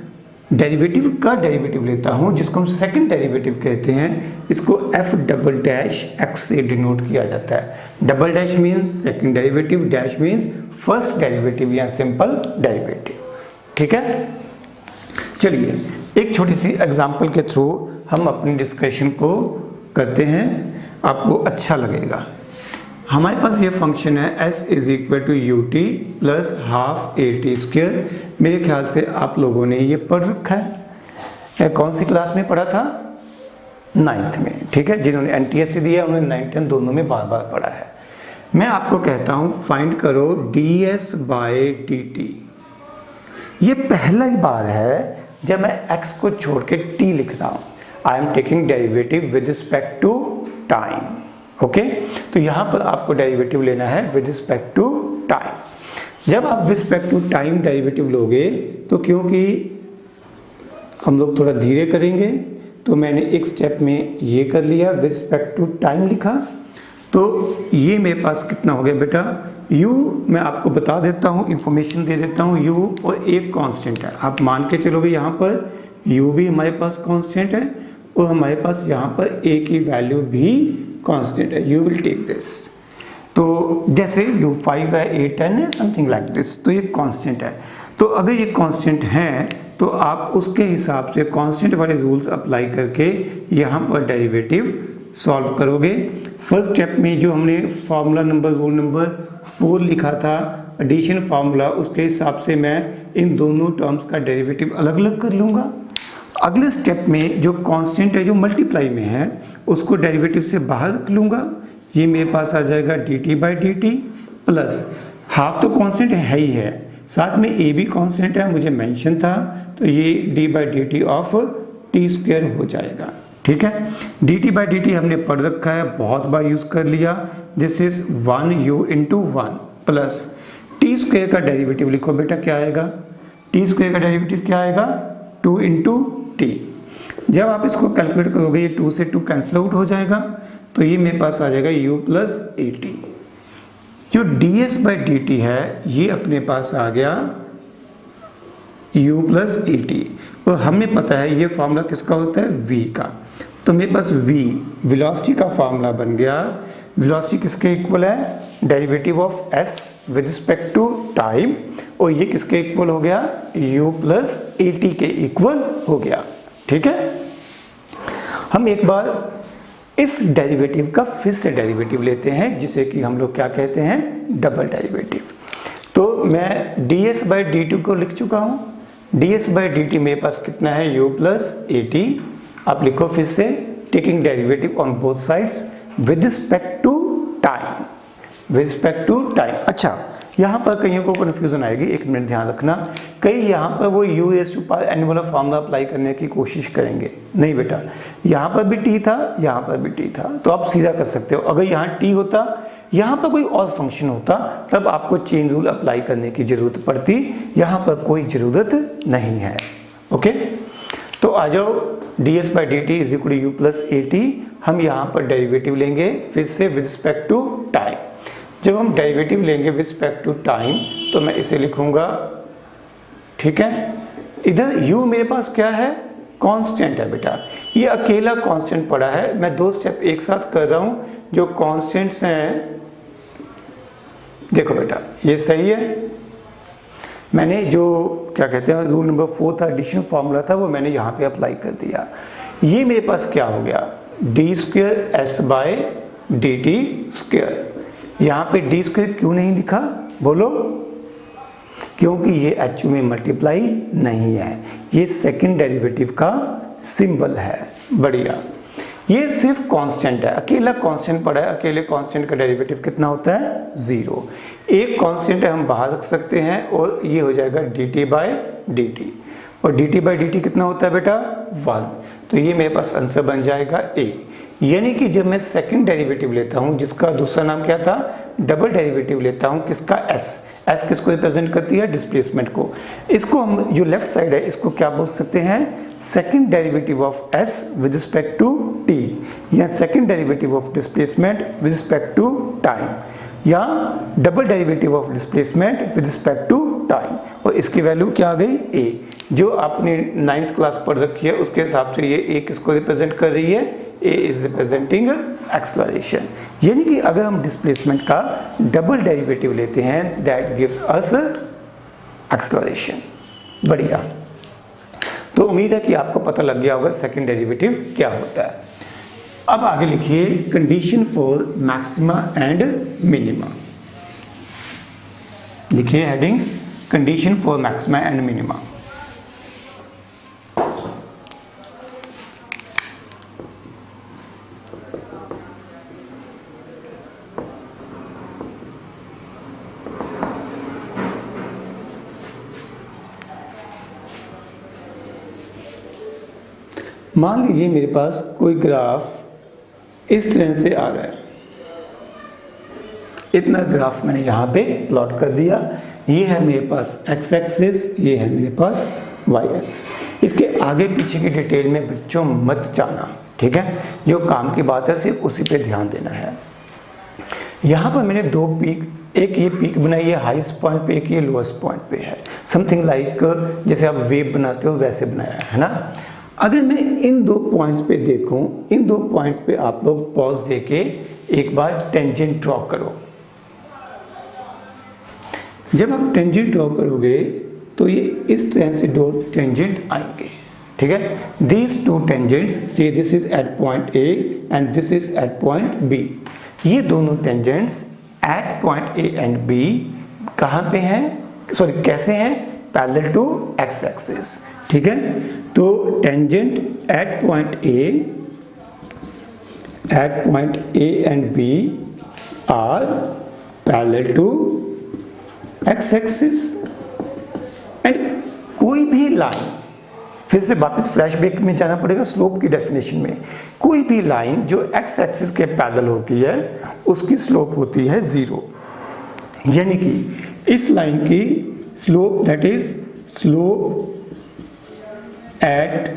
डेरिवेटिव का डेरिवेटिव लेता हूँ जिसको हम सेकंड डेरिवेटिव कहते हैं, इसको f डबल डैश x से डिनोट किया जाता है। Double dash means second derivative, dash means first derivative या सिंपल डेरिवेटिव, ठीक है। चलिए एक छोटी सी एग्जांपल के थ्रू हम अपनी डिस्कशन को करते हैं, आपको अच्छा लगेगा। हमारे पास ये फंक्शन है s is equal to u t plus half a t square. मेरे ख्याल से आप लोगों ने ये पढ़ रखा है, कौन सी क्लास में पढ़ा था, 9th में, ठीक है। जिन्होंने NTSC दिया उन्होंने 9th 10 दोनों में बार बार पढ़ा है। मैं आपको कहता हूँ फाइंड करो ds बाई डी टी। ये पहला ही बार है जब मैं x को छोड़ के t लिख रहा हूँ। I am taking derivative with respect to time, okay. तो यहाँ पर आपको डेरिवेटिव लेना है विद रिस्पेक्ट टू टाइम। जब आप with respect to time derivative लोगे तो क्योंकि हम लोग थोड़ा धीरे करेंगे तो मैंने एक स्टेप में ये कर लिया, विद रिस्पेक्ट टू टाइम लिखा। तो ये मेरे पास कितना हो गया बेटा, u मैं आपको बता देता हूँ, इंफॉर्मेशन दे देता हूँ, u और एक कांस्टेंट है। आप मान के चलोगे यहाँ पर u भी हमारे पास कांस्टेंट है और हमारे पास यहाँ पर a की वैल्यू भी कांस्टेंट है, यू विल टेक दिस। तो जैसे u5 है, a10 है, समथिंग लाइक दिस, तो ये कांस्टेंट है। तो अगर ये कांस्टेंट है तो आप उसके हिसाब से कांस्टेंट वाले रूल्स अप्लाई करके यहाँ पर डेरिवेटिव सॉल्व करोगे। फर्स्ट स्टेप में जो हमने फार्मूला नंबर रूल नंबर 4 लिखा था एडिशन फार्मूला, उसके हिसाब से मैं इन दोनों टर्म्स का डेरिवेटिव अलग अलग कर लूँगा। अगले स्टेप में जो कांस्टेंट है जो मल्टीप्लाई में है उसको डेरिवेटिव से बाहर रख लूँगा। ये मेरे पास आ जाएगा dt/dt प्लस हाफ तो कांस्टेंट है ही है, साथ में a भी कांस्टेंट है, मुझे मेंशन था, तो ये d/dt ऑफ t² हो जाएगा। ठीक है, dt/dt हमने पढ़ रखा है, बहुत बार यूज़ कर लिया। This is 1u × 1 plus t² का डेरिवेटिव लिखो बेटा, क्या आएगा? t² का डेरिवेटिव क्या आएगा? 2 × t। जब आप इसको कैलकुलेट करोगे ये 2 से 2 कैंसिल आउट हो जाएगा, तो ये मेरे पास आ जाएगा u + at। जो ds/dt है ये अपने पास आ गया u + at, और हमें पता है ये फार्मूला किसका होता है? v का। तो मेरे पास v वेलोसिटी का फार्मूला बन गया। वेलोसिटी किसके इक्वल है? Derivative of s with respect to time, और ये किसके इक्वल हो गया? u + at के इक्वल हो गया। ठीक है, हम एक बार इस डेरिवेटिव का फिर से डेरिवेटिव लेते हैं, जिसे कि हम लोग क्या कहते हैं? Double derivative. तो मैं ds/dt को लिख चुका हूँ। ds/dt मेरे पास कितना है? u + at। आप लिखो फिर से, taking derivative on both sides with respect to time, with respect to time. अच्छा, यहाँ पर कईयों को कन्फ्यूजन आएगी, एक मिनट ध्यान रखना। कई यहाँ पर वो u⁴n वाला फार्मूला अप्लाई करने की कोशिश करेंगे। नहीं बेटा, यहाँ पर भी t था, यहाँ पर भी t था, तो आप सीधा कर सकते हो। अगर यहाँ t होता, यहाँ पर कोई और फंक्शन होता, तब आपको चेन रूल अप्लाई करने की जरूरत पड़ती। यहाँ पर कोई ज़रूरत नहीं है। ओके, तो आ जाओ, ds/dt = u + at। हम यहाँ पर डेरिवेटिव लेंगे फिर से विद रिस्पेक्ट टू टाइम। जब हम डेरिवेटिव लेंगे विद रिस्पेक्ट टू टाइम, तो मैं इसे लिखूंगा। ठीक है, इधर u मेरे पास क्या है? कांस्टेंट है बेटा, ये अकेला कांस्टेंट पड़ा है। मैं 2 स्टेप एक साथ कर रहा हूँ। जो कांस्टेंट्स हैं, देखो बेटा, ये सही है। मैंने जो क्या कहते हैं रूल नंबर 4 था, एडिशन फार्मूला था, वो मैंने यहाँ पे अप्लाई कर दिया। ये मेरे पास क्या हो गया? d² s/dt²। यहाँ पे d² क्यों नहीं लिखा? बोलो। क्योंकि ये एक्चुअली में मल्टीप्लाई नहीं है, ये सेकंड डेरिवेटिव का सिंबल है। बढ़िया, ये सिर्फ कांस्टेंट है, अकेला कांस्टेंट पड़ा है। अकेले कांस्टेंट का डेरिवेटिव कितना होता है? 0। एक कांस्टेंट है, हम बाहर रख सकते हैं, और ये हो जाएगा dt/dt। और dt/dt कितना होता है बेटा? 1। तो ये मेरे पास आंसर बन जाएगा a। यानी कि जब मैं सेकंड डेरिवेटिव लेता हूँ, जिसका दूसरा नाम क्या था? डबल डेरिवेटिव लेता हूँ, किसका? s किसको रिप्रेजेंट करती है? डिस्प्लेसमेंट को। इसको हम, जो लेफ्ट साइड है, इसको क्या बोल सकते हैं? Second derivative of s with respect to t, या second derivative of displacement with respect to time, या double derivative of displacement with respect to time. और इसकी वैल्यू क्या आ गई? a। जो आपने 9th क्लास पढ़ रखी है उसके हिसाब से ये a किसको रिप्रेजेंट कर रही है? a is representing acceleration. यानी कि अगर हम डिस्प्लेसमेंट का डबल डेरिवेटिव लेते हैं, दैट गिव्स अस एक्सेलरेशन। बढ़िया, तो उम्मीद है कि आपको पता लग गया होगा सेकंड डेरिवेटिव क्या होता है। अब आगे लिखिए, condition for maxima and minima. लिखिए heading, condition for maxima and minima. मान लीजिए मेरे पास कोई ग्राफ इस तरह से आ रहा है। इतना ग्राफ मैंने यहाँ पे प्लॉट कर दिया। ये है मेरे पास x एक्सिस, ये है मेरे पास y एक्सिस। इसके आगे पीछे की डिटेल में बच्चों मत जाना, ठीक है? जो काम की बात है सिर्फ उसी पे ध्यान देना है। यहाँ पर मैंने 2 पीक, एक ये पीक बनाई है हाईएस्ट पॉइंट पे, एक ये लोएस्ट पॉइंट पे है। समथिंग लाइक जैसे आप वेव बनाते हो वैसे बनाया है ना। अगर मैं इन दो पॉइंट्स पे देखूं, इन दो पॉइंट्स पे आप लोग पॉज देके एक बार टेंजेंट ड्रॉ करो। जब आप टेंजेंट ड्रॉ करोगे तो ये इस तरह से दो टेंजेंट आएंगे, ठीक है। These two tangents, so this is at point A and this is at point B. ये दोनों tangents at point A and B कहाँ पे हैं, सॉरी कैसे हैं, पैरेलल टू एक्स एक्सिस, ठीक है। तो tangent at point A and B are parallel to x axis and कोई भी लाइन, फिर से वापस फ्लैशबैक में जाना पड़ेगा स्लोप की डेफिनेशन में, कोई भी लाइन जो एक्स एक्सिस के पैरेलल होती है उसकी स्लोप होती है 0। यानी कि इस लाइन की slope, that is slope at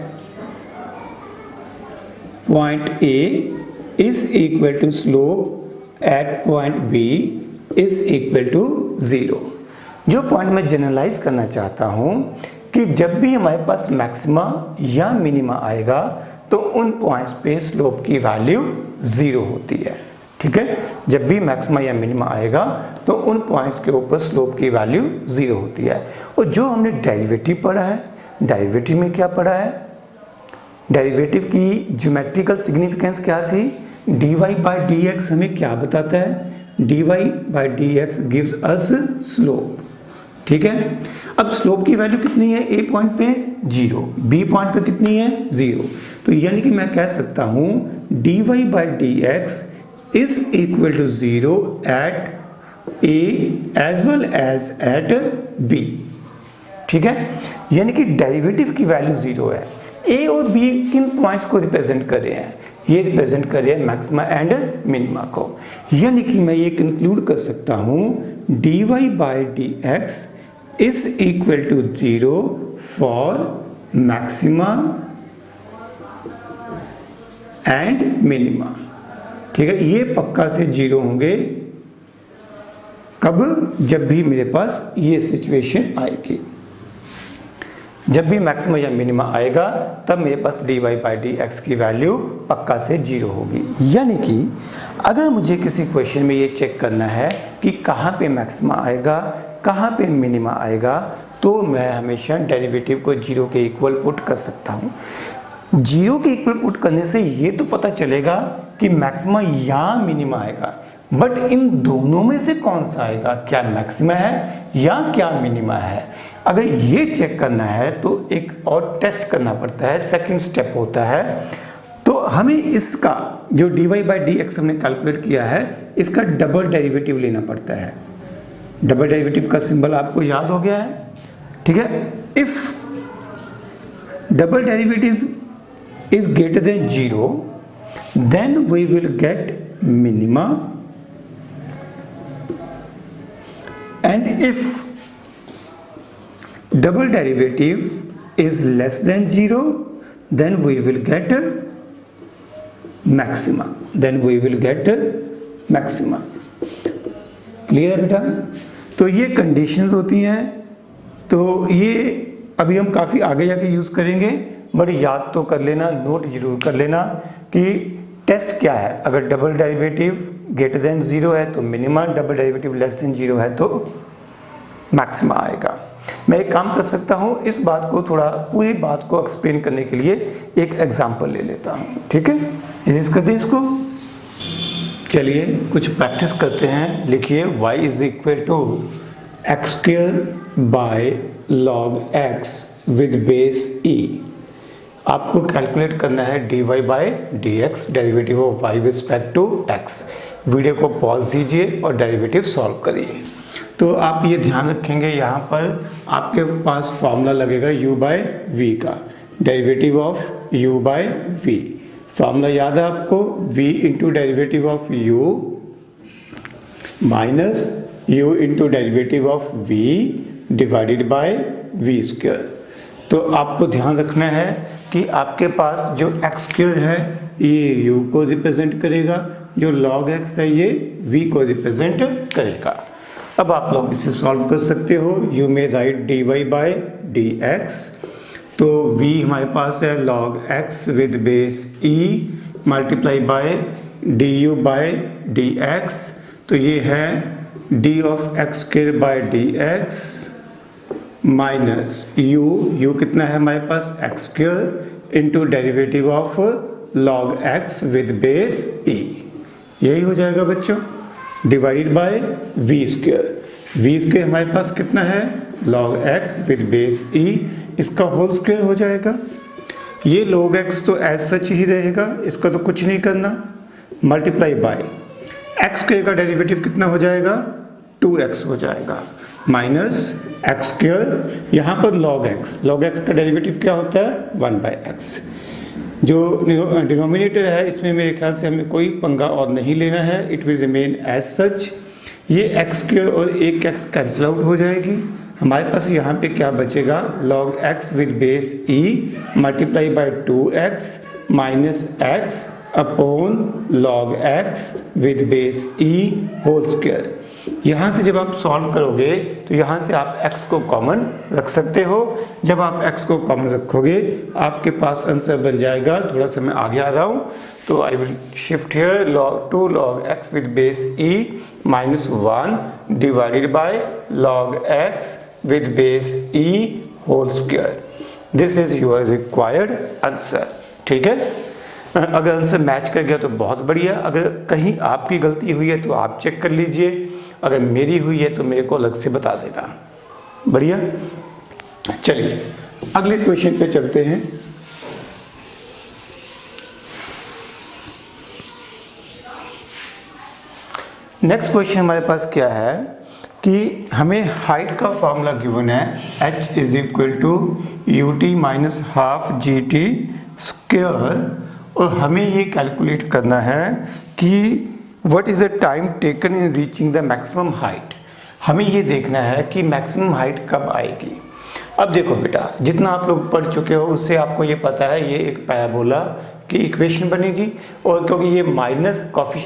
point A is equal to slope at point B is equal to 0। जो पॉइंट मैं जनरलाइज करना चाहता हूं कि जब भी हमारे पास मैक्सिमा या मिनिमा आएगा तो उन पॉइंट्स पे स्लोप की वैल्यू 0 होती है, ठीक है। जब भी मैक्सिमा या मिनिमा आएगा तो उन पॉइंट्स के ऊपर स्लोप की वैल्यू 0 होती है। और जो हमने डेरिवेटिव पढ़ा है, डेरिवेटिव में क्या पढ़ा है, डेरिवेटिव की ज्योमेट्रिकल सिग्निफिकेंस क्या थी, dy बाई डी एक्स हमें क्या बताता है, dy by D x gives us slope, ठीक है। अब स्लोप की वैल्यू कितनी है, ए पॉइंट पे 0, बी पॉइंट पे कितनी है 0। तो यानी कि मैं कह सकता हूं dy by D x is equal to 0 at A as well as at B, ठीक है। यानी कि डेरिवेटिव की वैल्यू 0 है। ए और बी किन पॉइंट्स को रिप्रेजेंट कर रहे हैं, ये रिप्रेजेंट कर रहे हैं मैक्सिमा एंड मिनिमा को। यानी कि मैं ये कंक्लूड कर सकता हूं dy by D x is equal to 0 for maxima and minima, ठीक है। ये पक्का से 0 होंगे कब, जब भी मेरे पास ये सिचुएशन आएगी, जब भी मैक्सिमा या मिनिमा आएगा तब मेरे पास dy बाई डी एक्स की वैल्यू पक्का से 0 होगी। यानी कि अगर मुझे किसी क्वेश्चन में ये चेक करना है कि कहाँ पे मैक्सिमा आएगा, कहाँ पे मिनिमा आएगा, तो मैं हमेशा डेरिवेटिव को 0 के इक्वल पुट कर सकता हूँ। 0 के इक्वल पुट करने से ये तो पता चलेगा कि मैक्सिमा या मिनिमा आएगा, बट इन दोनों में से कौन सा आएगा, क्या मैक्सिमा है या क्या मिनिमा है। अगर ये चेक करना है तो एक और टेस्ट करना पड़ता है, सेकंड स्टेप होता है। तो हमें इसका जो dy बाई डी एक्स हमने कैलकुलेट किया है इसका डबल डेरिवेटिव लेना पड़ता है। डबल डेरिवेटिव का सिंबल आपको याद हो गया है, ठीक है। If double derivative is greater than 0 then we will get minima, and if double derivative is less than 0 then we will get maxima, clear है बेटा। तो ये कंडीशंस होती हैं, तो ये अभी हम काफ़ी आगे जाके यूज़ करेंगे, बट याद तो कर लेना, नोट जरूर कर लेना कि टेस्ट क्या है। अगर डबल डेरिवेटिव ग्रेटर देन 0 है तो minima, double derivative less than 0 है तो मैक्सिमा आएगा। मैं एक काम कर सकता हूँ, इस बात को थोड़ा पूरी बात को एक्सप्लेन करने के लिए एक एग्जांपल ले लेता हूँ, ठीक है। इरेज कर दें इसको। चलिए कुछ प्रैक्टिस करते हैं। लिखिए y is equal to x square by log x with base e। आपको कैलकुलेट करना है dy by D x, derivative of y with respect to x। Video को पॉज दीजिए और डेरिवेटिव सॉल्व करिए। तो आप ये ध्यान रखेंगे, यहाँ पर आपके पास फॉर्मूला लगेगा u बाई v का, derivative of u by v। Formula याद है आपको, v into derivative of u minus u into derivative of v divided by v square. तो आपको ध्यान रखना है कि आपके पास जो x स्क्वायर है ये u को रिप्रेजेंट करेगा, जो log x है ये v को रिप्रेजेंट करेगा। अब आप लोग इसे सॉल्व कर सकते हो। You may write dy by D x, तो v हमारे पास है log x with base e multiply by du by dx, तो ये है d of x square by dx minus u कितना है हमारे पास x स्क्वायर into derivative of log x with base e, यही हो जाएगा बच्चों, डिवाइडेड बाय v स्क्वायर हमारे पास कितना है log x with base e, इसका होल स्क्वायर हो जाएगा। ये log x तो एज सच ही रहेगा, इसका तो कुछ नहीं करना, मल्टीप्लाई बाय x स्क्वायर का डेरिवेटिव कितना हो जाएगा 2x हो जाएगा, माइनस एक्स स्क्वायर, यहाँ पर log x का डेरिवेटिव क्या होता है 1/x। जो डिनोमिनेटर है इसमें मेरे ख्याल से हमें कोई पंगा और नहीं लेना है, it will remain as such. ये एक्स स्क्वायर और एक एक्स कैंसिल आउट हो जाएगी, हमारे पास यहाँ पे क्या बचेगा log x with base e multiply by 2x minus x upon log x with base e whole square. यहाँ से जब आप सॉल्व करोगे तो यहाँ से आप x को कॉमन रख सकते हो, जब आप x को कॉमन रखोगे आपके पास आंसर बन जाएगा, थोड़ा सा मैं आगे आ रहा हूँ, तो I will shift here to log x with base e minus 1 divided by log x with base e whole square. This is your required answer, ठीक है। अगर आंसर मैच कर गया तो बहुत बढ़िया, अगर कहीं आपकी गलती हुई है तो आप चेक कर लीजिए, अगर मेरी हुई है तो मेरे को अलग से बता देना, बढ़िया। चलिए अगले क्वेश्चन पे चलते हैं। नेक्स्ट क्वेश्चन हमारे पास क्या है कि हमें हाइट का फॉर्मूला गिवन है h is equal to u t minus half g t square, और हमें ये कैलकुलेट करना है कि what is the time taken in reaching the maximum height. हमें ये देखना है कि मैक्सिमम हाइट कब आएगी। अब देखो बेटा, जितना आप लोग पढ़ चुके हो उससे आपको ये पता है ये एक पैराबोला की इक्वेशन बनेगी, और क्योंकि ये माइनस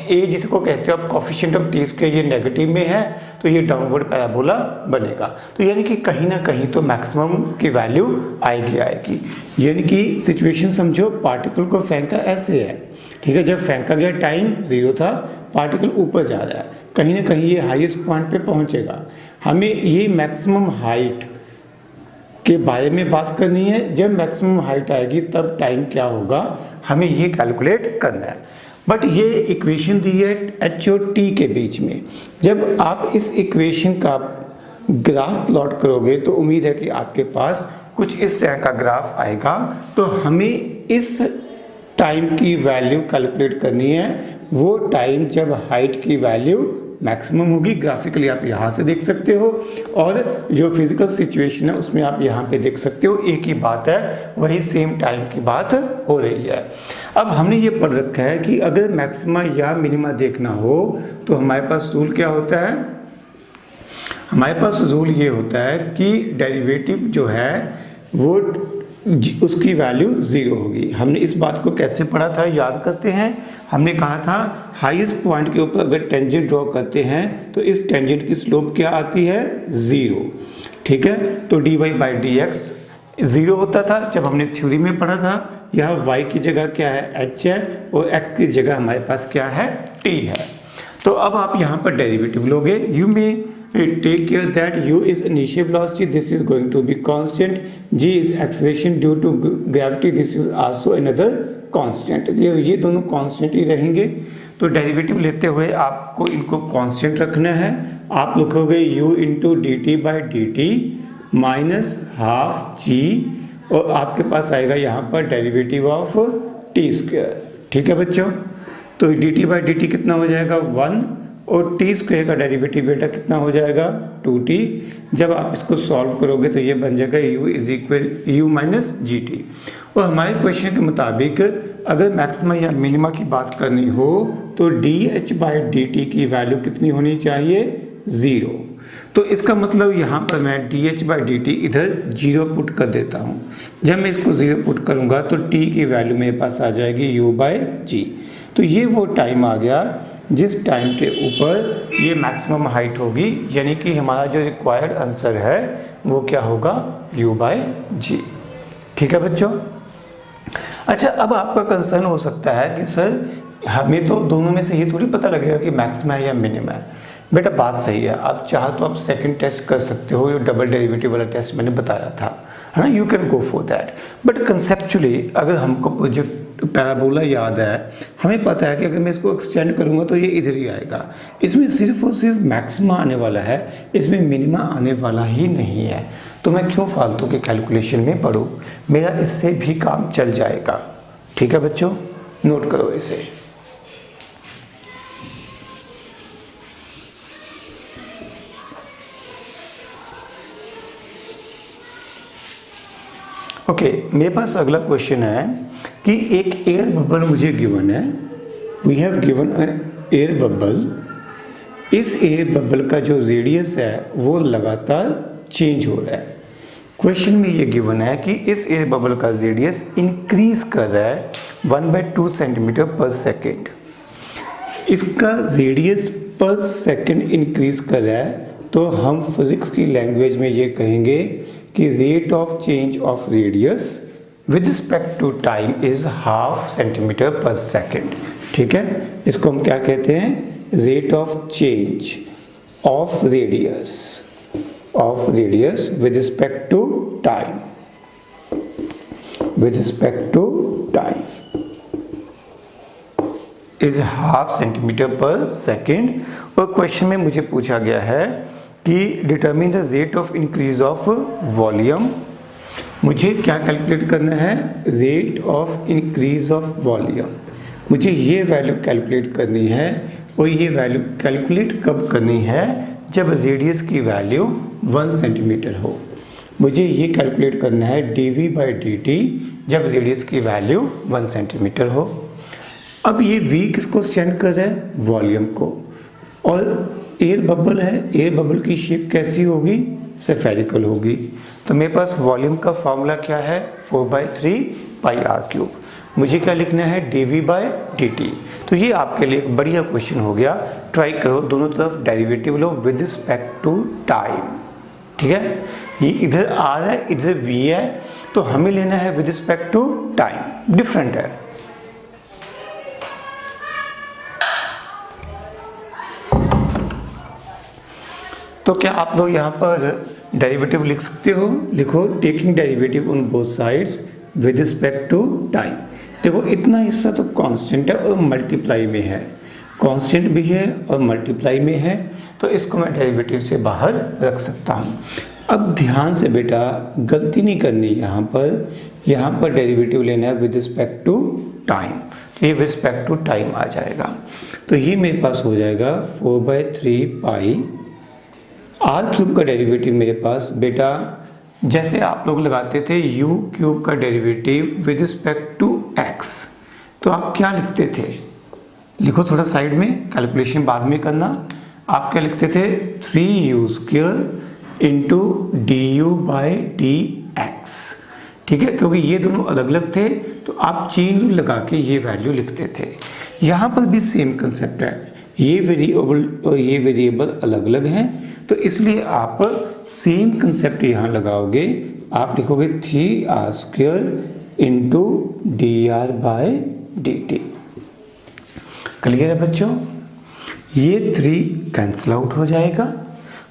ए जिसको कहते हो आप कोफिशिएंट ऑफ टी स्क्वायर ये नेगेटिव में है, तो ये डाउनवर्ड पैराबोला बनेगा। तो यानी कि कहीं ना कहीं तो मैक्सिमम की वैल्यू आएगी। यानी कि सिचुएशन समझो, पार्टिकल को फेंका ऐसे है, ठीक है, जब फेंका गया टाइम 0 था, पार्टिकल ऊपर जा रहा है, कहीं ना कहीं ये हाईएस्ट पॉइंट पे पहुंचेगा। हमें ये मैक्सिमम हाइट के बारे में बात करनी है, जब मैक्सिमम हाइट आएगी तब टाइम क्या होगा हमें ये कैलकुलेट करना है। बट ये इक्वेशन दी है एच और टी के बीच में, जब आप इस इक्वेशन का ग्राफ प्लॉट करोगे तो उम्मीद है कि आपके पास कुछ इस तरह का ग्राफ आएगा। तो हमें इस टाइम की वैल्यू कैलकुलेट करनी है, वो टाइम जब हाइट की वैल्यू मैक्सिमम होगी। ग्राफिकली आप यहाँ से देख सकते हो, और जो फिजिकल सिचुएशन है उसमें आप यहाँ पे देख सकते हो, एक ही बात है, वही सेम टाइम की बात हो रही है। अब हमने ये पढ़ रखा है कि अगर मैक्सिमा या मिनिमा देखना हो तो हमारे पास रूल क्या होता है, हमारे पास रूल ये होता है कि डेरिवेटिव जो है वो उसकी वैल्यू 0 होगी। हमने इस बात को कैसे पढ़ा था याद करते हैं, हमने कहा था हाईएस्ट पॉइंट के ऊपर अगर टेंजेंट ड्रॉ करते हैं तो इस टेंजेंट की स्लोप क्या आती है 0, ठीक है। तो dy बाई डी एक्स 0 होता था जब हमने थ्योरी में पढ़ा था। यहाँ y की जगह क्या है h है, और x की जगह हमारे पास क्या है t है। तो अब आप यहाँ पर डेरिवेटिव लोगे, यू में take care that u is initial velocity, this is going to be constant, g is acceleration due to gravity, this is also another constant। ये दोनों constant ही रहेंगे। तो डेरिवेटिव लेते हुए आपको इनको constant रखना है। आप लिखोगे u into d t by d t minus half g, और आपके पास आएगा यहाँ पर डेरिवेटिव ऑफ टी स्क्वायर, ठीक है बच्चों। तो D t by d T कितना हो जाएगा 1, और टी स्क्वायर का डेरिवेटिव बेटा कितना हो जाएगा 2t। जब आप इसको सॉल्व करोगे तो ये बन जाएगा u is equal u minus G T. और हमारे क्वेश्चन के मुताबिक अगर मैक्सिमा या मिनिमा की बात करनी हो तो dh बाई डी टी की वैल्यू कितनी होनी चाहिए 0। तो इसका मतलब यहाँ पर मैं dh बाई डी टी इधर 0 पुट कर देता हूँ। जब मैं इसको 0 पुट करूँगा तो t की वैल्यू मेरे पास आ जाएगी u बाई जी। तो ये वो टाइम आ गया जिस टाइम के ऊपर ये मैक्सिमम हाइट होगी, यानी कि हमारा जो रिक्वायर्ड आंसर है वो क्या होगा u बाई जी। ठीक है बच्चों। अच्छा, अब आपका कंसर्न हो सकता है कि सर हमें तो दोनों में से ये थोड़ी पता लगेगा कि मैक्सिमा है या मिनिमा है। बेटा बात सही है, आप चाहो तो आप सेकंड टेस्ट कर सकते हो, ये डबल डेरिवेटिव वाला टेस्ट मैंने बताया था, है ना, you can go for that. But conceptually अगर हमको प्रोजेक्ट पैराबोला याद है, हमें पता है कि अगर मैं इसको एक्सटेंड करूँगा तो ये इधर ही आएगा। इसमें सिर्फ और सिर्फ मैक्सिमा आने वाला है, इसमें मिनिमा आने वाला ही नहीं है। तो मैं क्यों फालतू के कैलकुलेशन में पढ़ूँ, मेरा इससे भी काम चल जाएगा। ठीक है बच्चों, नोट करो इसे। ओके, मेरे पास अगला क्वेश्चन है कि एक एयर बबल मुझे गिवन है, we have given air bubble. इस एयर बबल का जो रेडियस है वो लगातार चेंज हो रहा है। क्वेश्चन में ये गिवन है कि इस एयर बबल का रेडियस इंक्रीज कर रहा है 1/2 सेंटीमीटर पर सेकेंड। इसका रेडियस पर सेकेंड इंक्रीज कर रहा है, तो हम फिजिक्स की लैंग्वेज में ये कहेंगे कि rate of change of radius with respect to time is 1/2 centimetre per second. ठीक है, इसको हम क्या कहते हैं, rate of change of radius with respect to time, with respect to time is 1/2 centimetre per second. और क्वेश्चन में मुझे पूछा गया है कि determine the rate of increase of volume. मुझे क्या कैलकुलेट करना है, rate of increase of volume. मुझे ये वैल्यू कैलकुलेट करनी है, और ये वैल्यू कैलकुलेट कब करनी है, जब रेडियस की वैल्यू 1 सेंटीमीटर हो। मुझे ये कैलकुलेट करना है dv/dt जब रेडियस की वैल्यू 1 सेंटीमीटर हो। अब ये v किसको स्टैंड कर रहा है, वॉल्यूम को, और एयर बबल है, एयर बबल की शेप कैसी होगी, स्फेरिकल होगी। तो मेरे पास वॉल्यूम का फॉर्मूला क्या है, 4/3 πr³। मुझे क्या लिखना है, dv/dt। तो ये आपके लिए एक बढ़िया क्वेश्चन हो गया। ट्राई करो, दोनों तरफ डेरिवेटिव लो विद रिस्पेक्ट टू टाइम। ठीक है, ये इधर r है, इधर v है, तो हमें लेना है with respect to time, different है। तो क्या आप लोग यहाँ पर डेरिवेटिव लिख सकते हो, लिखो taking derivative on both sides with respect to time. देखो इतना हिस्सा तो कांस्टेंट है और मल्टीप्लाई में है, कांस्टेंट भी है और मल्टीप्लाई में है, तो इसको मैं डेरिवेटिव से बाहर रख सकता हूँ। अब ध्यान से बेटा गलती नहीं करनी, यहाँ पर डेरिवेटिव लेना है विद रिस्पेक्ट टू टाइम, तो ये विद रिस्पेक्ट टू टाइम आ जाएगा। तो ये मेरे पास हो जाएगा 4/3 पाई r³ का डेरिवेटिव मेरे पास बेटा, जैसे आप लोग लगाते थे u³ का derivative with respect to x, तो आप क्या लिखते थे, लिखो थोड़ा साइड में, कैलकुलेशन बाद में करना। आप क्या लिखते थे, 3u² इंटू du/dx। ठीक है, क्योंकि ये दोनों अलग अलग थे, तो आप चेन रूल लगा के ये वैल्यू लिखते थे। यहाँ पर भी सेम कंसेप्ट है, ये वेरिएबल और ये वेरिएबल अलग अलग हैं, तो इसलिए आप सेम कंसेप्ट यहाँ लगाओगे। आप लिखोगे 3r² इंटू dr/dt। क्लियर है बच्चों, ये 3 कैंसिल आउट हो जाएगा,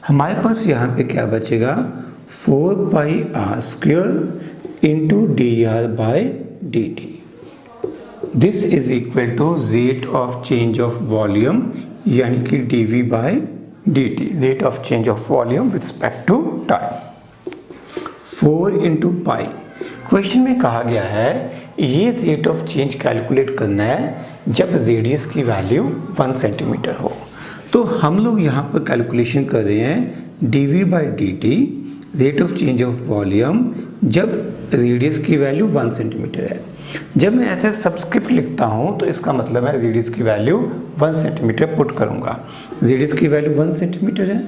हमारे पास यहाँ पे क्या बचेगा, 4πr² into dr/dt। This is equal to rate of change of volume, यानी कि dv/dt, rate of change of volume with respect to time. 4 into pi, question में कहा गया है ये रेट ऑफ चेंज कैलकुलेट करना है जब रेडियस की वैल्यू 1 सेंटीमीटर हो। तो हम लोग यहाँ पर कैलकुलेशन कर रहे हैं dv/dt, rate of change of volume जब रेडियस की वैल्यू 1 सेंटीमीटर है। जब मैं ऐसे सबस्क्रिप्ट लिखता हूँ तो इसका मतलब है रेडियस की वैल्यू 1 सेंटीमीटर पुट करूँगा, रेडियस की वैल्यू 1 सेंटीमीटर है।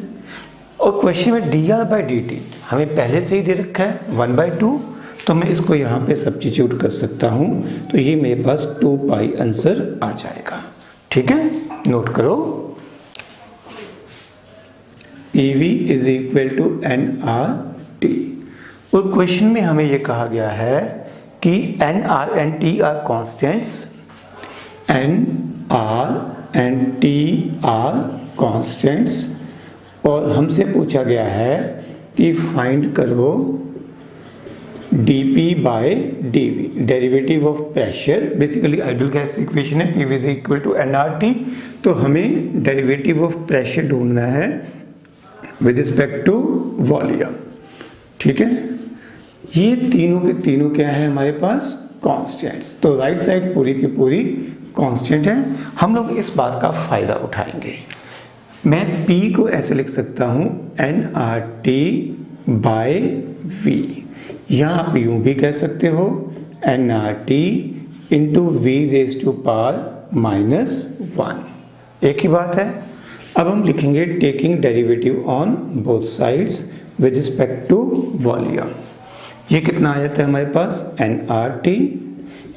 और क्वेश्चन में dr/dt हमें पहले से ही दे रखा है 1/2, तो मैं इसको यहाँ पे सब्स्टिट्यूट कर सकता हूँ, तो ये मेरे पास 2 पाई आंसर आ जाएगा। ठीक है, नोट करो, EV is equal to nRT। और क्वेश्चन में हमें ये कहा गया है कि n R and T are constants, n R and T are constants, और हमसे पूछा गया है कि फाइंड करो dp by dv, derivative of pressure. Basically ideal gas equation है pv is equal to nRT, तो हमें डेरिवेटिव ऑफ प्रेशर ढूंढना है विद रिस्पेक्ट टू वॉल्यूम। ठीक है, ये तीनों के तीनों क्या है हमारे पास, कांस्टेंट्स। तो राइट साइड पूरी की पूरी कांस्टेंट है। हम लोग इस बात का फायदा उठाएंगे। मैं P को ऐसे लिख सकता हूँ nRT बाय V, या आप यूं भी कह सकते हो nRT into v raise to power minus 1, एक ही बात है। अब हम लिखेंगे taking derivative on both sides with respect to volume. ये कितना आ जाता है हमारे पास, nRT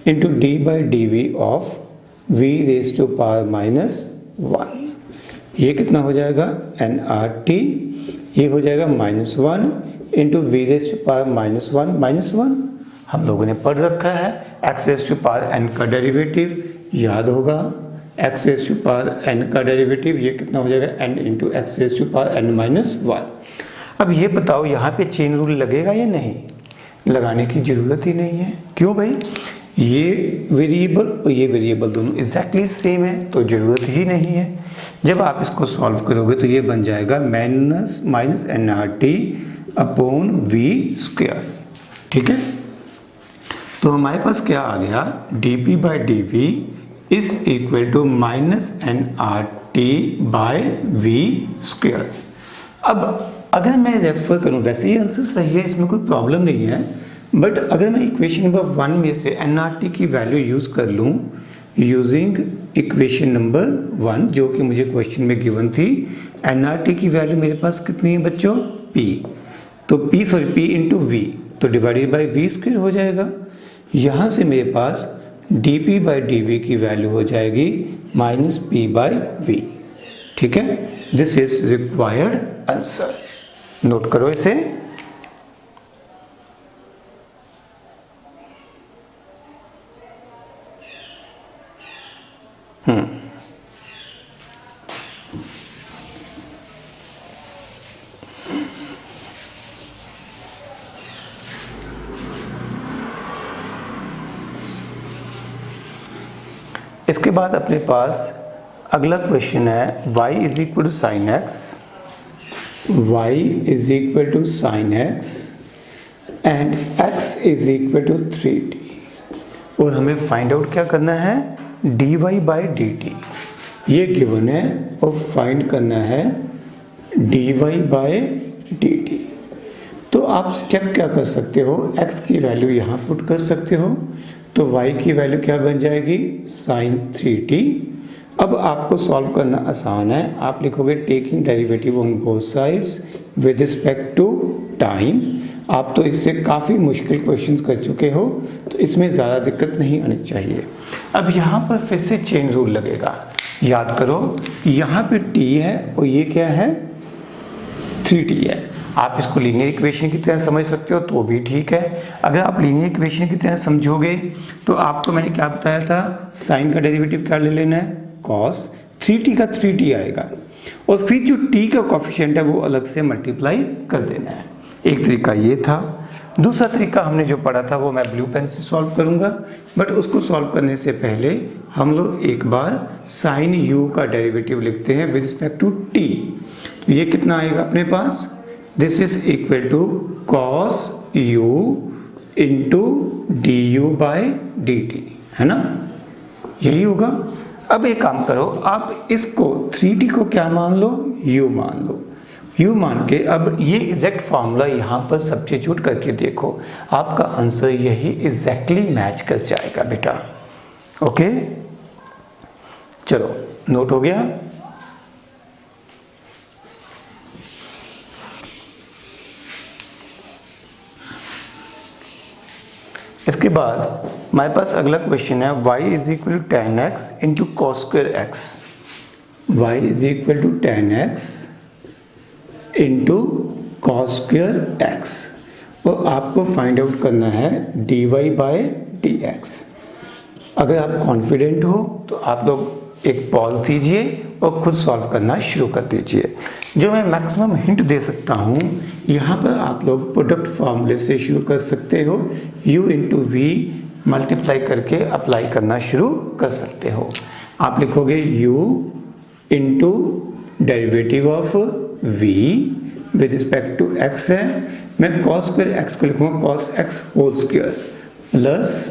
into d by d v of v raise to power minus 1। ये कितना हो जाएगा, nRT, ये हो जाएगा -1 into v raise to power -1 हम लोगों ने पढ़ रखा है। X raise to power n का डेरिवेटिव याद होगा, x raise to power n का डेरिवेटिव ये कितना हो जाएगा, n into x raise to power n-1। अब ये बताओ यहाँ पे चेन रूल लगेगा या नहीं, लगाने की ज़रूरत ही नहीं है। क्यों भाई, ये वेरिएबल और ये वेरिएबल दोनों एग्जैक्टली सेम है, तो ज़रूरत ही नहीं है। जब आप इसको सॉल्व करोगे तो ये बन जाएगा minus nRT upon v square. ठीक है, तो हमारे पास क्या आ गया, dp by d v is equal to minus nRT by v square. अब अगर मैं रेफर करूं, वैसे ही आंसर सही है, इसमें कोई प्रॉब्लम नहीं है, बट अगर मैं इक्वेशन नंबर 1 में से nRT की वैल्यू यूज़ कर लूं यूजिंग इक्वेशन नंबर 1 जो कि मुझे क्वेश्चन में गिवन थी, nRT की वैल्यू मेरे पास कितनी है बच्चों, P, तो P इंटू वी, तो डिवाइडेड बाई वी स्क्वायर हो जाएगा। यहाँ से मेरे पास dp बाई डी वी की वैल्यू हो जाएगी माइनस P बाई वी। ठीक है, this is required answer, note करो इसे। इसके बाद अपने पास अगला क्वेश्चन है y is equal to sine x, y is equal to sine x and x is equal to 3t, और हमें फाइंड आउट क्या करना है, dy बाई डी टी, ये गिवन है, और फाइंड करना है dy बाई डी टी। तो आप स्टेप क्या कर सकते हो, x की वैल्यू यहाँ पुट कर सकते हो, तो y की वैल्यू क्या बन जाएगी, साइन 3t। अब आपको सॉल्व करना आसान है, आप लिखोगे taking derivative on both sides with respect to time. आप तो इससे काफ़ी मुश्किल क्वेश्चंस कर चुके हो, तो इसमें ज़्यादा दिक्कत नहीं आनी चाहिए। अब यहाँ पर फिर से चेन रूल लगेगा, याद करो यहाँ पे t है और ये क्या है, 3t है। आप इसको लीनियर इक्वेशन की तरह समझ सकते हो तो भी ठीक है। अगर आप लीनियर इक्वेशन की तरह समझोगे तो आपको मैंने क्या बताया था, साइन का डेरिवेटिव क्या ले लेना है, कॉस, 3t का 3t आएगा, और फिर जो t का कोफिशिएंट है वो अलग से मल्टीप्लाई कर देना है। एक तरीका ये था। दूसरा तरीका हमने जो पढ़ा था वो मैं ब्लू पेन से सॉल्व करूँगा, बट उसको सॉल्व करने से पहले हम लोग एक बार साइन u का डेरिवेटिव लिखते हैं विद रिस्पेक्ट टू t। तो ये कितना आएगा अपने पास, this is equal to cos u into d u by d t, है ना, यही होगा। अब एक काम करो, आप इसको 3t को क्या मान लो, u मान लो। u मान के अब ये एग्जैक्ट फार्मूला यहाँ पर सब्स्टिट्यूट करके देखो, आपका आंसर यही एग्जैक्टली मैच कर जाएगा बेटा। ओके, चलो नोट हो गया। इसके बाद हमारे पास अगला क्वेश्चन है y is equal to ten x into cos square x, y is equal to ten x into cos square x. और आपको फाइंड आउट करना है dy बाय dx। अगर आप कॉन्फिडेंट हो तो आप लोग एक पॉज दीजिए और खुद सॉल्व करना शुरू कर दीजिए। जो मैं मैक्सिमम हिंट दे सकता हूँ, यहाँ पर आप लोग प्रोडक्ट फॉर्मूले से शुरू कर सकते हो, u इंटू वी मल्टीप्लाई करके अप्लाई करना शुरू कर सकते हो। आप लिखोगे u into derivative of v with respect to x है, मैं कॉस स्क्वायर x को लिखूँगा cos x whole square plus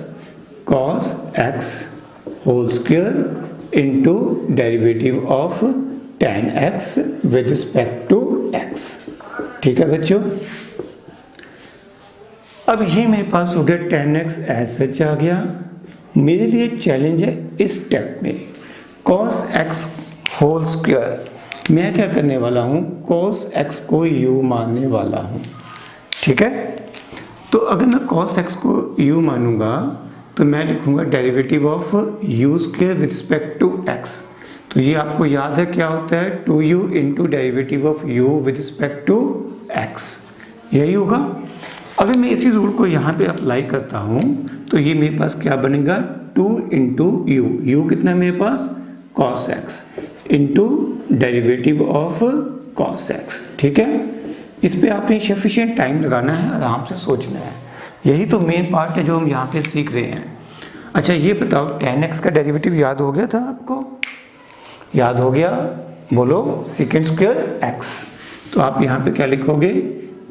cos x whole square into derivative of tan x with respect to x। ठीक है बच्चों, अब ये मेरे पास हो गया tan x एज सच आ गया। मेरे लिए चैलेंज है इस स्टेप में cos x होल स्क्वायर मैं क्या करने वाला हूँ, cos x को u मानने वाला हूँ। ठीक है, तो अगर मैं cos x को u मानूंगा तो मैं लिखूंगा derivative of u square with respect to x। तो ये आपको याद है क्या होता है, 2u into derivative of u with respect to x, यही होगा। अगर मैं इसी रूल को यहाँ पे अप्लाई करता हूँ तो ये मेरे पास क्या बनेगा, 2 इंटू यू, यू कितना है मेरे पास cos x into derivative of cos x। ठीक है, इस पे आपने सफिशिएंट टाइम लगाना है, आराम से सोचना है, यही तो मेन पार्ट है जो हम यहाँ पे सीख रहे हैं। अच्छा ये बताओ tan x का डेरिवेटिव याद हो गया था आपको, याद हो गया, बोलो सेकेंड स्क्वायर x। तो आप यहाँ पे क्या लिखोगे,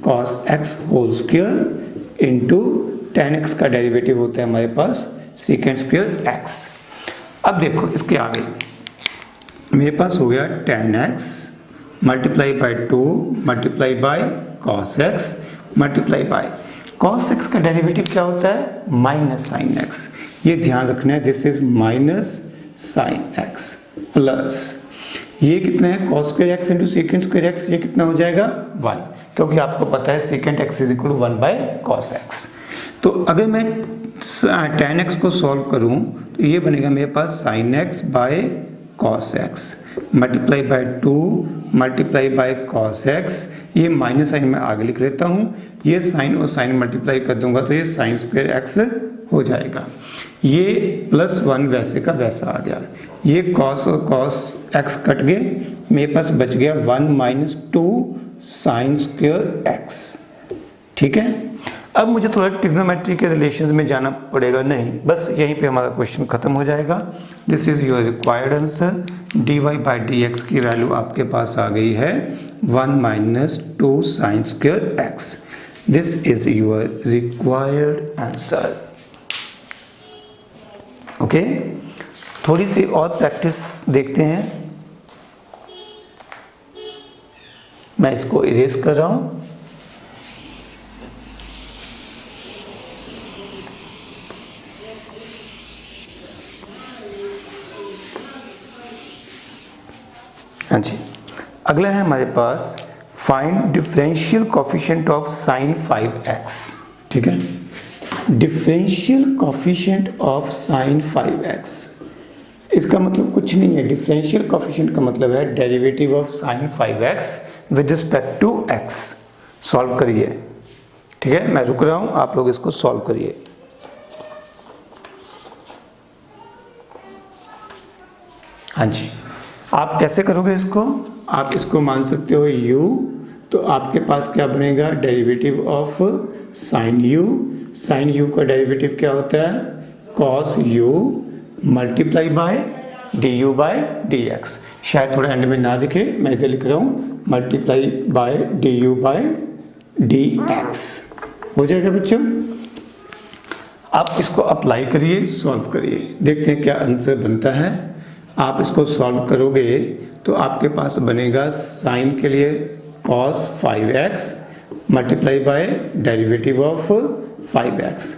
cos x whole square into tan x का डेरिवेटिव होता है हमारे पास सेकेंड स्क्वायर x। अब देखो इसके आगे मेरे पास हो गया tan x multiply by 2 multiply by cos x multiply by cos x का डेरिवेटिव क्या होता है, माइनस साइन x। ये ध्यान रखना है, this is minus sine x plus ये कितना है cos square x into second square x, ये कितना हो जाएगा 1, क्योंकि आपको पता है second x is equal to 1 by cos x। तो अगर मैं tan x को सॉल्व करूं तो ये बनेगा मेरे पास sin x by cos x multiply by 2 multiply by cos x। ये माइनस साइन में आगे लिख लेता हूँ, ये साइन और साइन मल्टीप्लाई कर दूंगा तो ये साइन स्क्वायर x हो जाएगा। ये प्लस 1 वैसे का वैसा आ गया, ये cos और cos x कट गए, मेरे पास बच गया 1 माइनस 2 साइन स्क्वायर x। ठीक है, अब मुझे थोड़ा ट्रिग्नोमेट्री के रिलेशंस में जाना पड़ेगा, नहीं बस यहीं पे हमारा क्वेश्चन खत्म हो जाएगा। This is your required answer, dy by dx की वैल्यू आपके पास आ गई है 1 minus 2 sine square x। This is your required answer. Okay, थोड़ी सी और प्रैक्टिस देखते हैं, मैं इसको इरेज कर रहा हूं। हाँ जी, अगला है हमारे पास find differential coefficient of sine 5x। ठीक है, differential coefficient of sine 5x, इसका मतलब कुछ नहीं है, डिफरेंशियल कोफिशिएंट का मतलब है derivative of sine 5x with respect to x। Solve करिए। ठीक है, मैं रुक रहा हूं, आप लोग इसको सॉल्व करिए। हाँ जी, आप कैसे करोगे इसको, आप इसको मान सकते हो u, तो आपके पास क्या बनेगा, derivative of sine u। Sine u का डेरिवेटिव क्या होता है, cos u multiply by du by dx। शायद थोड़ा एंड में ना दिखे, मैं इधर लिख रहा हूँ multiply by du by dx। हो जाएगा बच्चों, आप इसको अप्लाई करिए, सॉल्व करिए, देखते हैं क्या आंसर बनता है। आप इसको सॉल्व करोगे तो आपके पास बनेगा साइन के लिए cos 5x multiply by derivative of 5x।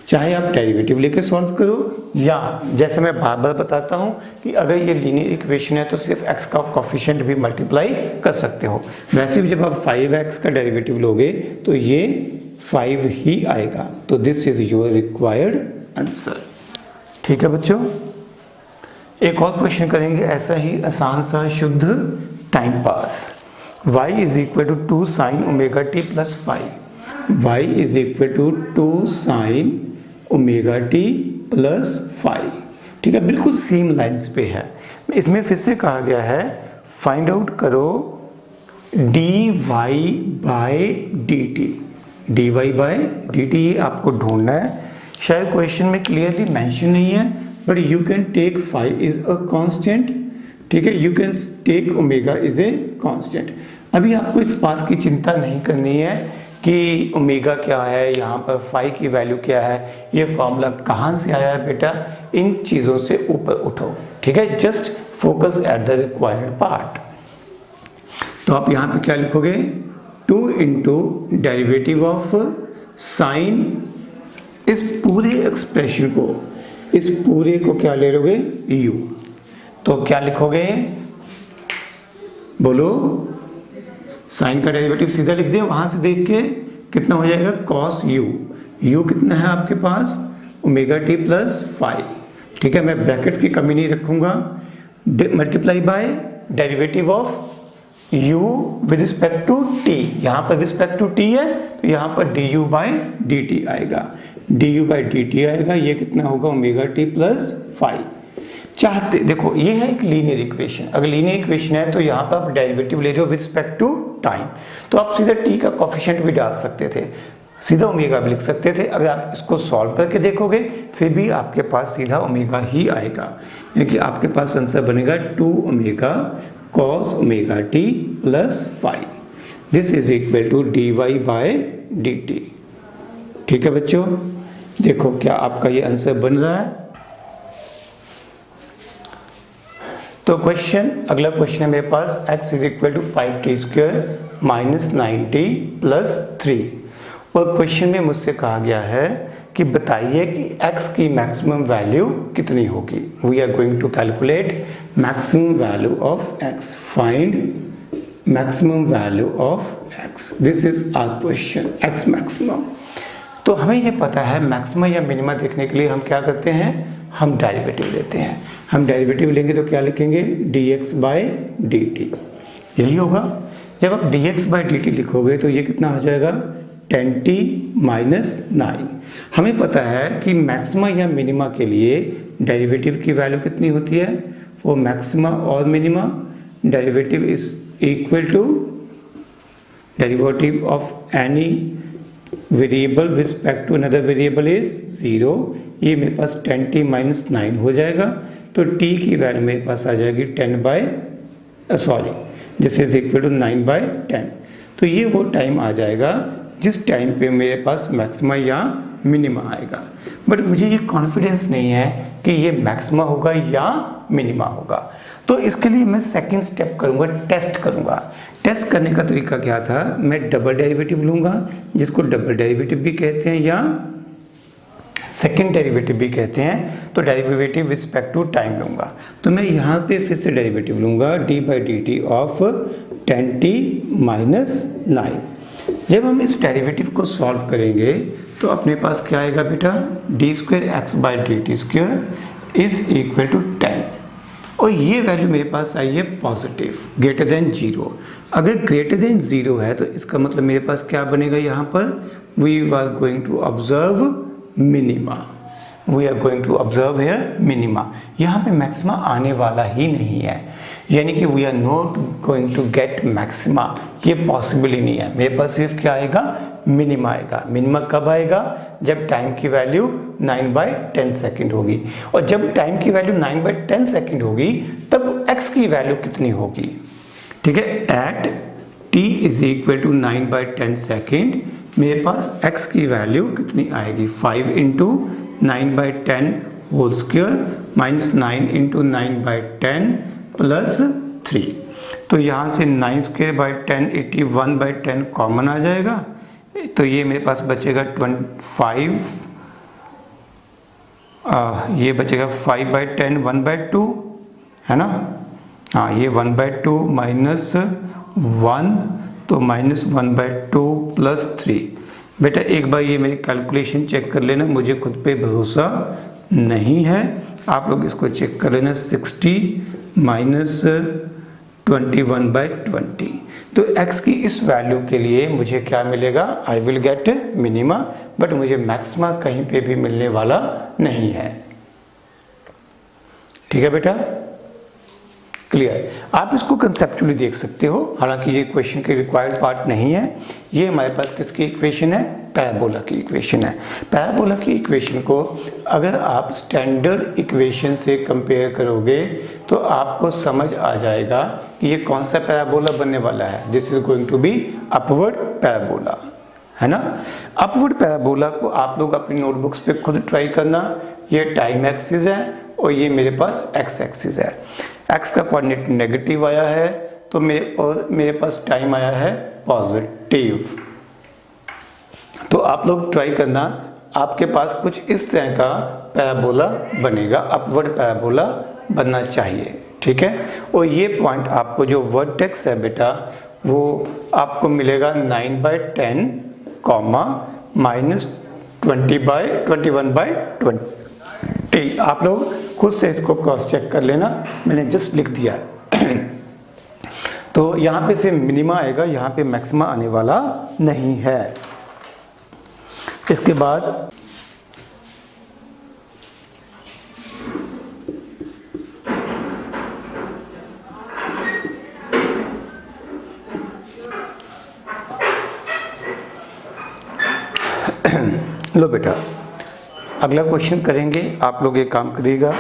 चाहे आप डेरिवेटिव लेके सॉल्व करो, या जैसे मैं बार बार बताता हूँ कि अगर ये लीनियर इक्वेशन है तो सिर्फ x का कोफिशिएंट भी मल्टीप्लाई कर सकते हो। वैसे भी जब आप 5x का डेरिवेटिव लोगे तो ये 5 ही आएगा। तो this is your required answer. ठीक है बच्चों, एक और क्वेश्चन करेंगे ऐसा ही आसान सा शुद्ध time pass. y is equal to 2 sine omega t plus 5। y is equal to 2 sine omega t plus five. ठीक है, बिल्कुल सेम लाइन्स पे है। इसमें फिर से कहा गया है फाइंड आउट करो dy by dt। dy by dt ये आपको ढूंढना है। शायद क्वेश्चन में क्लियरली मेंशन नहीं है, but you can take five is a constant. ठीक है, you can take omega is a constant. अभी आपको इस बात की चिंता नहीं करनी है कि ओमेगा क्या है, यहाँ पर फाई की वैल्यू क्या है, ये फॉर्मूला कहाँ से आया है बेटा, इन चीज़ों से ऊपर उठो। ठीक है, just focus at the required part. तो आप यहाँ पे क्या लिखोगे, 2 इंटू डेरिवेटिव ऑफ साइन, इस पूरे एक्सप्रेशन को, इस पूरे को क्या ले लोगे, u। तो क्या लिखोगे, बोलो, साइन का डेरिवेटिव सीधा लिख दे, वहां से देख के कितना हो जाएगा, cos u। u कितना है आपके पास, ओमेगा टी प्लस फाइव। ठीक है, मैं ब्रैकेट्स की कमी नहीं रखूंगा। Multiply by derivative of u with respect to t, यहाँ पर रिस्पेक्ट टू t है तो यहाँ पर du बाय dt आएगा, du बाय dt आएगा। ये कितना होगा, ओमेगा टी प्लस फाइव। चाहते देखो ये है एक लीनियर इक्वेशन, अगर लीनियर इक्वेशन है तो यहाँ पर आप डेरिवेटिव ले रहे हो विद रिस्पेक्ट टू टाइम, तो आप सीधा t का कोफिशिएंट भी डाल सकते थे, सीधा ओमेगा भी लिख सकते थे। अगर आप इसको सॉल्व करके देखोगे फिर भी आपके पास सीधा ओमेगा ही आएगा, यानी कि आपके पास आंसर बनेगा 2 omega cos omega t plus five. This is equal to dy by dt। ठीक है बच्चों, देखो क्या आपका ये आंसर बन रहा है। तो क्वेश्चन, अगला क्वेश्चन है मेरे पास, x is equal to 5t square minus 9t plus 3। और क्वेश्चन में मुझसे कहा गया है कि बताइए कि x की मैक्सिमम वैल्यू कितनी होगी। We are going to calculate maximum value of x। Find maximum value of x, this is our question, x maximum. तो हमें ये पता है मैक्सिमा या मिनिमा देखने के लिए हम क्या करते हैं, हम डेरिवेटिव लेते हैं। हम डेरिवेटिव लेंगे तो क्या लिखेंगे, dx बाय dt, यही होगा। जब आप dx बाय dt लिखोगे तो ये कितना हो जाएगा, 10t माइनस 9। हमें पता है कि मैक्सिमा या मिनिमा के लिए डेरिवेटिव की वैल्यू कितनी होती है, वो मैक्सिमा और minima, derivative is equal to derivative of any variable with respect to another variable is 0। ये मेरे पास 10t माइनस 9 हो जाएगा, तो t की वैल्यू मेरे पास आ जाएगी 10 इज इक्वल टू 9 बाय 10। तो ये वो टाइम आ जाएगा जिस टाइम पे मेरे पास मैक्सिमा या मिनिमा आएगा। बट मुझे ये कॉन्फिडेंस नहीं है कि ये मैक्सिमा होगा या मिनिमा होगा, तो इसके लिए मैं सेकंड स्टेप करूँगा, टेस्ट करूँगा। टेस्ट करने का तरीका क्या था, मैं डबल डेरिवेटिव लूँगा, जिसको डबल डेरिवेटिव भी कहते हैं या सेकंड डेरिवेटिव भी कहते हैं। तो derivative with respect to time लूँगा, तो मैं यहाँ पे फिर से डेरिवेटिव लूँगा d by d T of 10t minus 9। जब हम इस डेरिवेटिव को सॉल्व करेंगे तो अपने पास क्या आएगा बेटा, d square x by d t square is equal to 10, और ये वैल्यू मेरे पास आई है पॉजिटिव, ग्रेटर देन 0। अगर ग्रेटर देन 0 है तो इसका मतलब मेरे पास क्या बनेगा, यहाँ पर we are going to observe minima, we are going to observe here minima. यहाँ पे मैक्सिमा आने वाला ही नहीं है, यानी कि we are not going to get maxima, ये पॉसिबल ही नहीं है। मेरे पास सिर्फ क्या आएगा, मिनिमा आएगा। मिनिमा कब आएगा, जब टाइम की वैल्यू 9/10 सेकेंड होगी, और जब टाइम की वैल्यू 9/10 सेकेंड होगी तब x की वैल्यू कितनी होगी, ठीक है। At t is equal to 9/10 second मेरे पास x की वैल्यू कितनी आएगी, 5 into 9/10 whole square minus 9 into 9/10 plus 3। तो यहाँ से 9 स्क्वायर बाई 10 81/10 कॉमन आ जाएगा, तो ये मेरे पास बचेगा 25, ये बचेगा 5/10 1/2 है ना, हाँ ये 1/2 माइनस 1, तो माइनस 1/2 प्लस 3। बेटा एक बार ये मेरी कैलकुलेशन चेक कर लेना, मुझे खुद पे भरोसा नहीं है, आप लोग इसको चेक कर लेना। 60 माइनस 21/20। तो x की इस वैल्यू के लिए मुझे क्या मिलेगा, I will get minima, but मुझे मैक्सिमा कहीं पे भी मिलने वाला नहीं है। ठीक है बेटा, क्लियर। आप इसको कंसेप्चुअली देख सकते हो, हालांकि ये क्वेश्चन के रिक्वायर्ड पार्ट नहीं है। ये हमारे पास किसकी इक्वेशन है, पैराबोला की इक्वेशन है। पैराबोला की इक्वेशन को अगर आप स्टैंडर्ड इक्वेशन से कंपेयर करोगे तो आपको समझ आ जाएगा कि ये कौन सा पैराबोला बनने वाला है। This is going to be upward parabola, है ना। अपवर्ड पैराबोला को आप लोग अपनी नोटबुक्स पे खुद ट्राई करना। ये टाइम एक्सिस है और ये मेरे पास एक्स एक्सिस है। एक्स का कोऑर्डिनेट नेगेटिव आया है तो मेरे पास टाइम आया है पॉजिटिव। तो आप लोग ट्राई करना, आपके पास कुछ इस तरह का पैराबोला बनेगा, अपवर्ड पैराबोला बनना चाहिए। ठीक है, और ये पॉइंट आपको जो वर्टेक्स है बेटा वो आपको मिलेगा 9/10 कॉमा -20/21/20। आप लोग खुद से इसको क्रॉस चेक कर लेना, मैंने जस्ट लिख दिया है। तो यहाँ पे से मिनिमा आएगा, यहाँ पे मैक्सिमा आने वाला नहीं है। इसके बाद लो बेटा, अगला क्वेश्चन करेंगे। आप लोग एक काम करिएगा,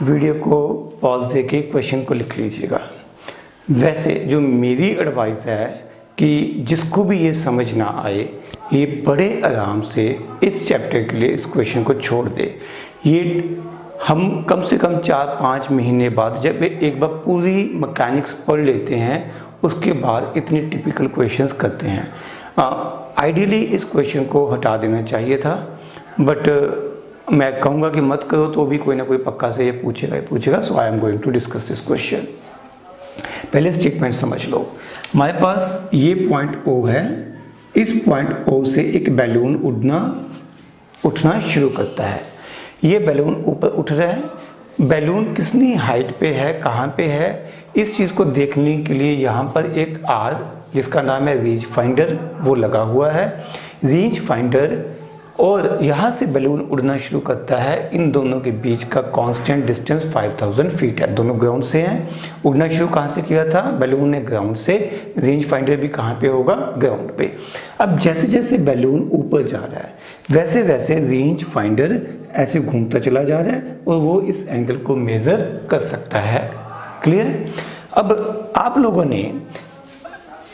वीडियो को पॉज देके क्वेश्चन को लिख लीजिएगा। वैसे जो मेरी एडवाइस है कि जिसको भी ये समझ ना आए, ये बड़े आराम से इस चैप्टर के लिए इस क्वेश्चन को छोड़ दे। ये हम कम से कम 4-5 महीने बाद जब एक बार पूरी मैकेनिक्स पढ़ लेते हैं, उसके बाद इतने टिपिकल क्वेश्चंस करते हैं। आइडियली इस क्वेश्चन को हटा देना चाहिए था, बट मैं कहूँगा कि मत करो तो भी कोई ना कोई पक्का से ये पूछेगा। So I am going to discuss this question. पहले स्टेटमेंट समझ लो। हमारे पास ये पॉइंट O है, इस पॉइंट O से एक बैलून उठना शुरू करता है। ये बैलून ऊपर उठ रहा है। बैलून कितनी हाइट पे है, कहाँ पे है, इस चीज़ को देखने के लिए यहाँ पर एक आर जिसका नाम है रेंज फाइंडर वो लगा हुआ है। रेंज फाइंडर और यहाँ से बैलून उड़ना शुरू करता है। इन दोनों के बीच का कांस्टेंट डिस्टेंस 5000 फीट है। दोनों ग्राउंड से हैं। उड़ना शुरू कहाँ से किया था, बैलून ने ग्राउंड से। रेंज फाइंडर भी कहाँ पे होगा, ग्राउंड पे। अब जैसे जैसे बैलून ऊपर जा रहा है वैसे वैसे रेंज फाइंडर ऐसे घूमता चला जा रहा है और वो इस एंगल को मेज़र कर सकता है। क्लियर। अब आप लोगों ने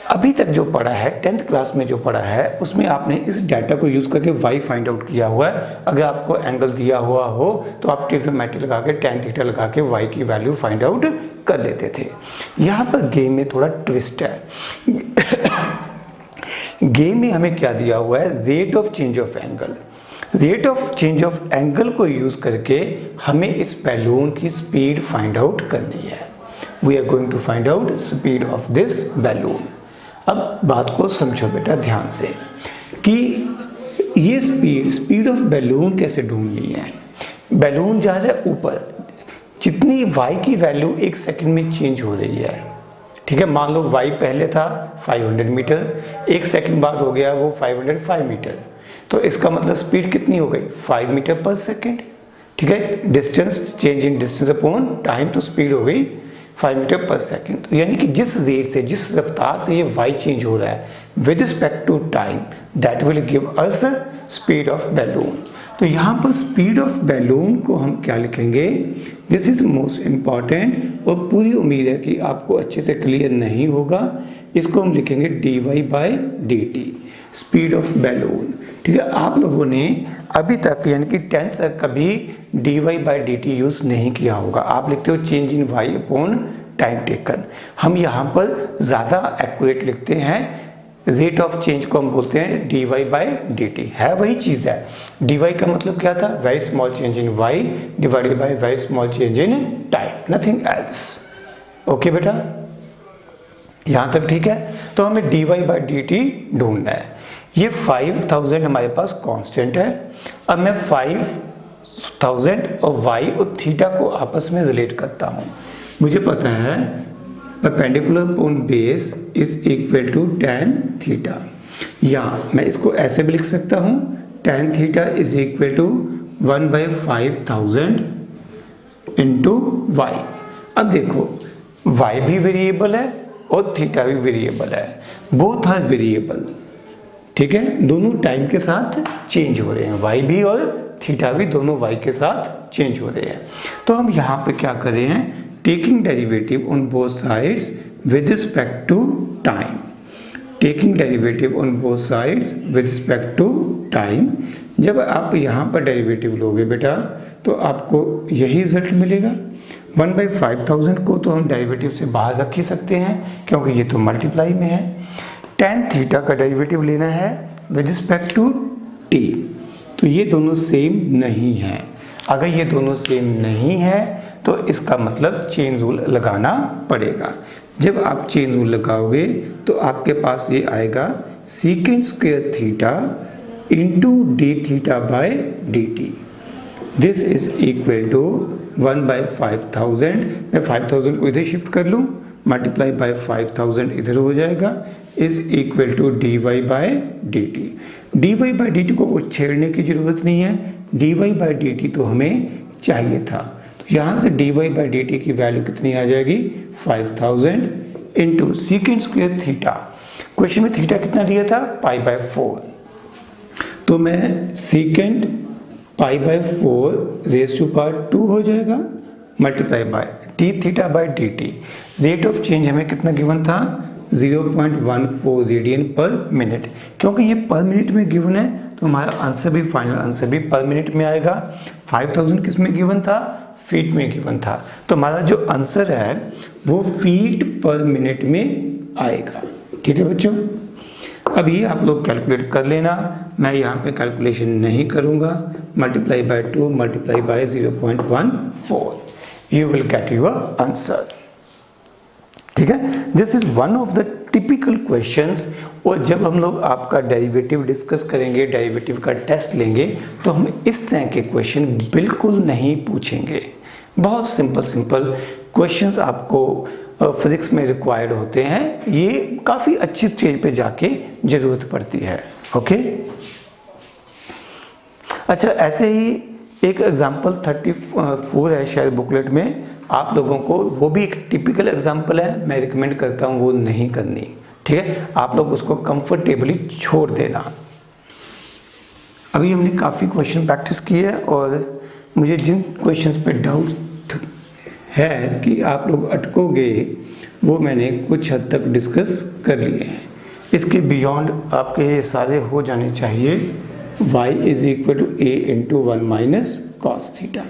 अभी तक जो पढ़ा है, 10th क्लास में जो पढ़ा है, उसमें आपने इस डाटा को यूज़ करके y फाइंड आउट किया हुआ है। अगर आपको एंगल दिया हुआ हो तो आप ट्रिग्नोमेट्री लगा के tan थीटा लगा के y की वैल्यू फाइंड आउट कर लेते थे। यहाँ पर गेम में थोड़ा ट्विस्ट है। गेम में हमें क्या दिया हुआ है, rate of change of angle. Rate of change of angle को यूज़ करके हमें इस बैलून की स्पीड फाइंड आउट करनी है। We are going to find out speed of this balloon. अब बात को समझो बेटा ध्यान से कि ये स्पीड ऑफ बैलून कैसे ढूंढनी है। बैलून जा रहा है ऊपर, जितनी y की वैल्यू 1 सेकंड में चेंज हो रही है। ठीक है, मान लो y पहले था 500 मीटर, 1 सेकंड बाद हो गया वो 505 मीटर, तो इसका मतलब स्पीड कितनी हो गई, 5 मीटर पर सेकंड। ठीक है, distance change in distance upon time, तो स्पीड हो गई 5 मीटर पर सेकंड। यानी कि जिस रेट से, जिस रफ्तार से ये y चेंज हो रहा है with respect to time, that will give us speed of balloon. तो यहाँ पर स्पीड ऑफ बैलून को हम क्या लिखेंगे, दिस इज मोस्ट इम्पॉर्टेंट, और पूरी उम्मीद है कि आपको अच्छे से क्लियर नहीं होगा। इसको हम लिखेंगे dy/dt, स्पीड ऑफ बैलून। ठीक है, आप लोगों ने अभी तक यानी कि 10th तक कभी dy/dt यूज़ नहीं किया होगा। आप लिखते हो change in y upon time taken. हम यहाँ पर ज़्यादा एक्यूरेट लिखते हैं। रेट ऑफ चेंज को हम बोलते हैं dy/dt, है वही चीज़ है। dy का मतलब क्या था, very small change in y divided by very small change in time, nothing else. Okay बेटा, यहाँ तक ठीक है। तो हमें dy/dt ढूंढना है। ये 5000 हमारे पास कांस्टेंट है। अब मैं 5000 और y और थीटा को आपस में रिलेट करता हूँ। मुझे पता है perpendicular upon base is equal to tan theta. या मैं इसको ऐसे भी लिख सकता हूँ, tan theta is equal to 1/5000 into y. अब देखो y भी वेरिएबल है और थीटा भी वेरिएबल है, बोथ आर वेरिएबल, ठीक है, दोनों टाइम के साथ चेंज हो रहे हैं, y भी और थीटा भी दोनों y के साथ चेंज हो रहे हैं। तो हम यहाँ पे क्या कर रहे हैं, taking derivative on both sides with respect to time, taking derivative on both sides with respect to time. जब आप यहाँ पर डेरिवेटिव लोगे बेटा तो आपको यही रिजल्ट मिलेगा। 1/5000 को तो हम डेरिवेटिव से बाहर रख ही सकते हैं क्योंकि ये तो मल्टीप्लाई में है। tan थीटा का डेरिवेटिव लेना है विद रिस्पेक्ट टू t, तो ये दोनों सेम नहीं है। अगर ये दोनों सेम नहीं है तो इसका मतलब चेन रूल लगाना पड़ेगा। जब आप चेन रूल लगाओगे तो आपके पास ये आएगा secant square theta into d theta by d t, this is equal to 1/5000। मैं 5000 को इधर शिफ्ट कर लूँ, मल्टीप्लाई बाय 5000 इधर हो जाएगा, is equal to d y by d t. D y by d t को छेड़ने की जरूरत नहीं है, d y by d t तो हमें चाहिए था। तो यहाँ से d y by d t की वैल्यू कितनी आ जाएगी, 5000 into secant square theta. Question में थीटा कितना दिया था, π/4, तो मैं सीकेंट π/4 रेज़ टू पावर 2 हो जाएगा, multiply by D theta by d T. Rate of change हमें कितना गिवन था, 0.14 रेडियन पर मिनट। क्योंकि ये पर मिनट में गिवन है तो हमारा आंसर भी, फाइनल आंसर भी पर मिनट में आएगा। 5000 किस में गिवन था, फीट में गिवन था, तो हमारा जो आंसर है वो फीट पर मिनट में आएगा। ठीक है बच्चों, अभी आप लोग कैलकुलेट कर लेना, मैं यहाँ पे कैलकुलेशन नहीं करूँगा। Multiply by 2 multiply bye 0.14, you will get your answer. ठीक है, this is one of the typical questions. और जब हम लोग आपका डेरिवेटिव डिस्कस करेंगे, डेरिवेटिव का टेस्ट लेंगे, तो हम इस तरह के क्वेश्चन बिल्कुल नहीं पूछेंगे। बहुत सिंपल सिंपल क्वेश्चंस आपको फिजिक्स में रिक्वायर्ड होते हैं, ये काफ़ी अच्छी स्टेज पे जाके ज़रूरत पड़ती है। ओके, अच्छा, ऐसे ही एक एग्जाम्पल 34 है शायद बुकलेट में, आप लोगों को वो भी एक टिपिकल एग्जाम्पल है, मैं रिकमेंड करता हूँ वो नहीं करनी। ठीक है, आप लोग उसको कंफर्टेबली छोड़ देना। अभी हमने काफ़ी क्वेश्चन प्रैक्टिस किए है और मुझे जिन क्वेश्चंस पे डाउट है कि आप लोग अटकोगे वो मैंने कुछ हद तक डिस्कस कर लिए हैं। इसके बियॉन्ड आपके ये सारे हो जाने चाहिए। y is equal to a into 1 minus cos theta.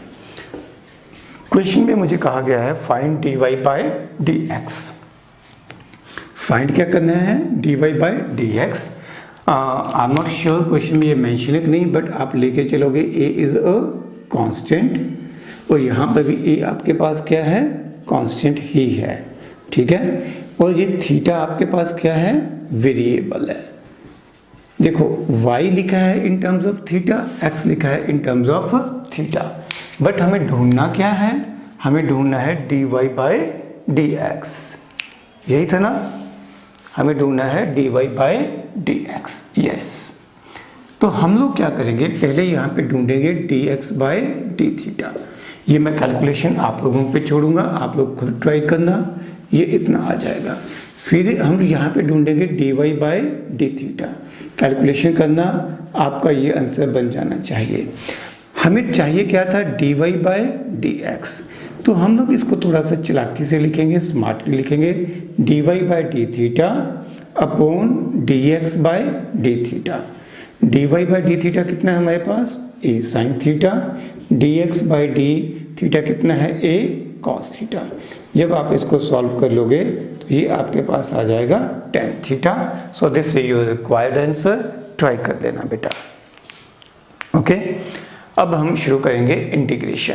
Question में मुझे कहा गया है find dy by D X. Find क्या करना है, dy by D X. I am not sure question में ये मेंशन है कि नहीं, बट आप लेके चलोगे a इज अ कांस्टेंट और यहाँ पर भी a आपके पास क्या है, कांस्टेंट ही है। ठीक है, और ये थीटा आपके पास क्या है, वेरिएबल है। देखो y लिखा है in terms of theta, x लिखा है in terms of theta, but हमें ढूंढना क्या है, हमें ढूंढना है dy बाई डी एक्स। यही था ना, हमें ढूंढना है dy by D x. Yes, तो हम लोग क्या करेंगे, पहले यहाँ पे ढूंढेंगे dx बाई डी थीटा। ये मैं कैलकुलेशन आप लोगों पे छोड़ूंगा, आप लोग खुद ट्राई करना, ये इतना आ जाएगा। फिर हम यहाँ पे ढूंढेंगे dy by D theta, calculation करना, आपका ये आंसर बन जाना चाहिए। हमें चाहिए क्या था, dy बाई डी एक्स, तो हम लोग इसको थोड़ा सा चालाकी से लिखेंगे, स्मार्टली लिखेंगे, dy by D theta upon dx by D theta. dy by D theta कितना है हमारे पास, a sine theta, dx by D theta कितना है, a कॉस थीटा। जब आप इसको सॉल्व कर लोगे तो ये आपके पास आ जाएगा tan theta. So this is your required answer, try कर लेना बेटा। ओके, अब हम शुरू करेंगे इंटीग्रेशन।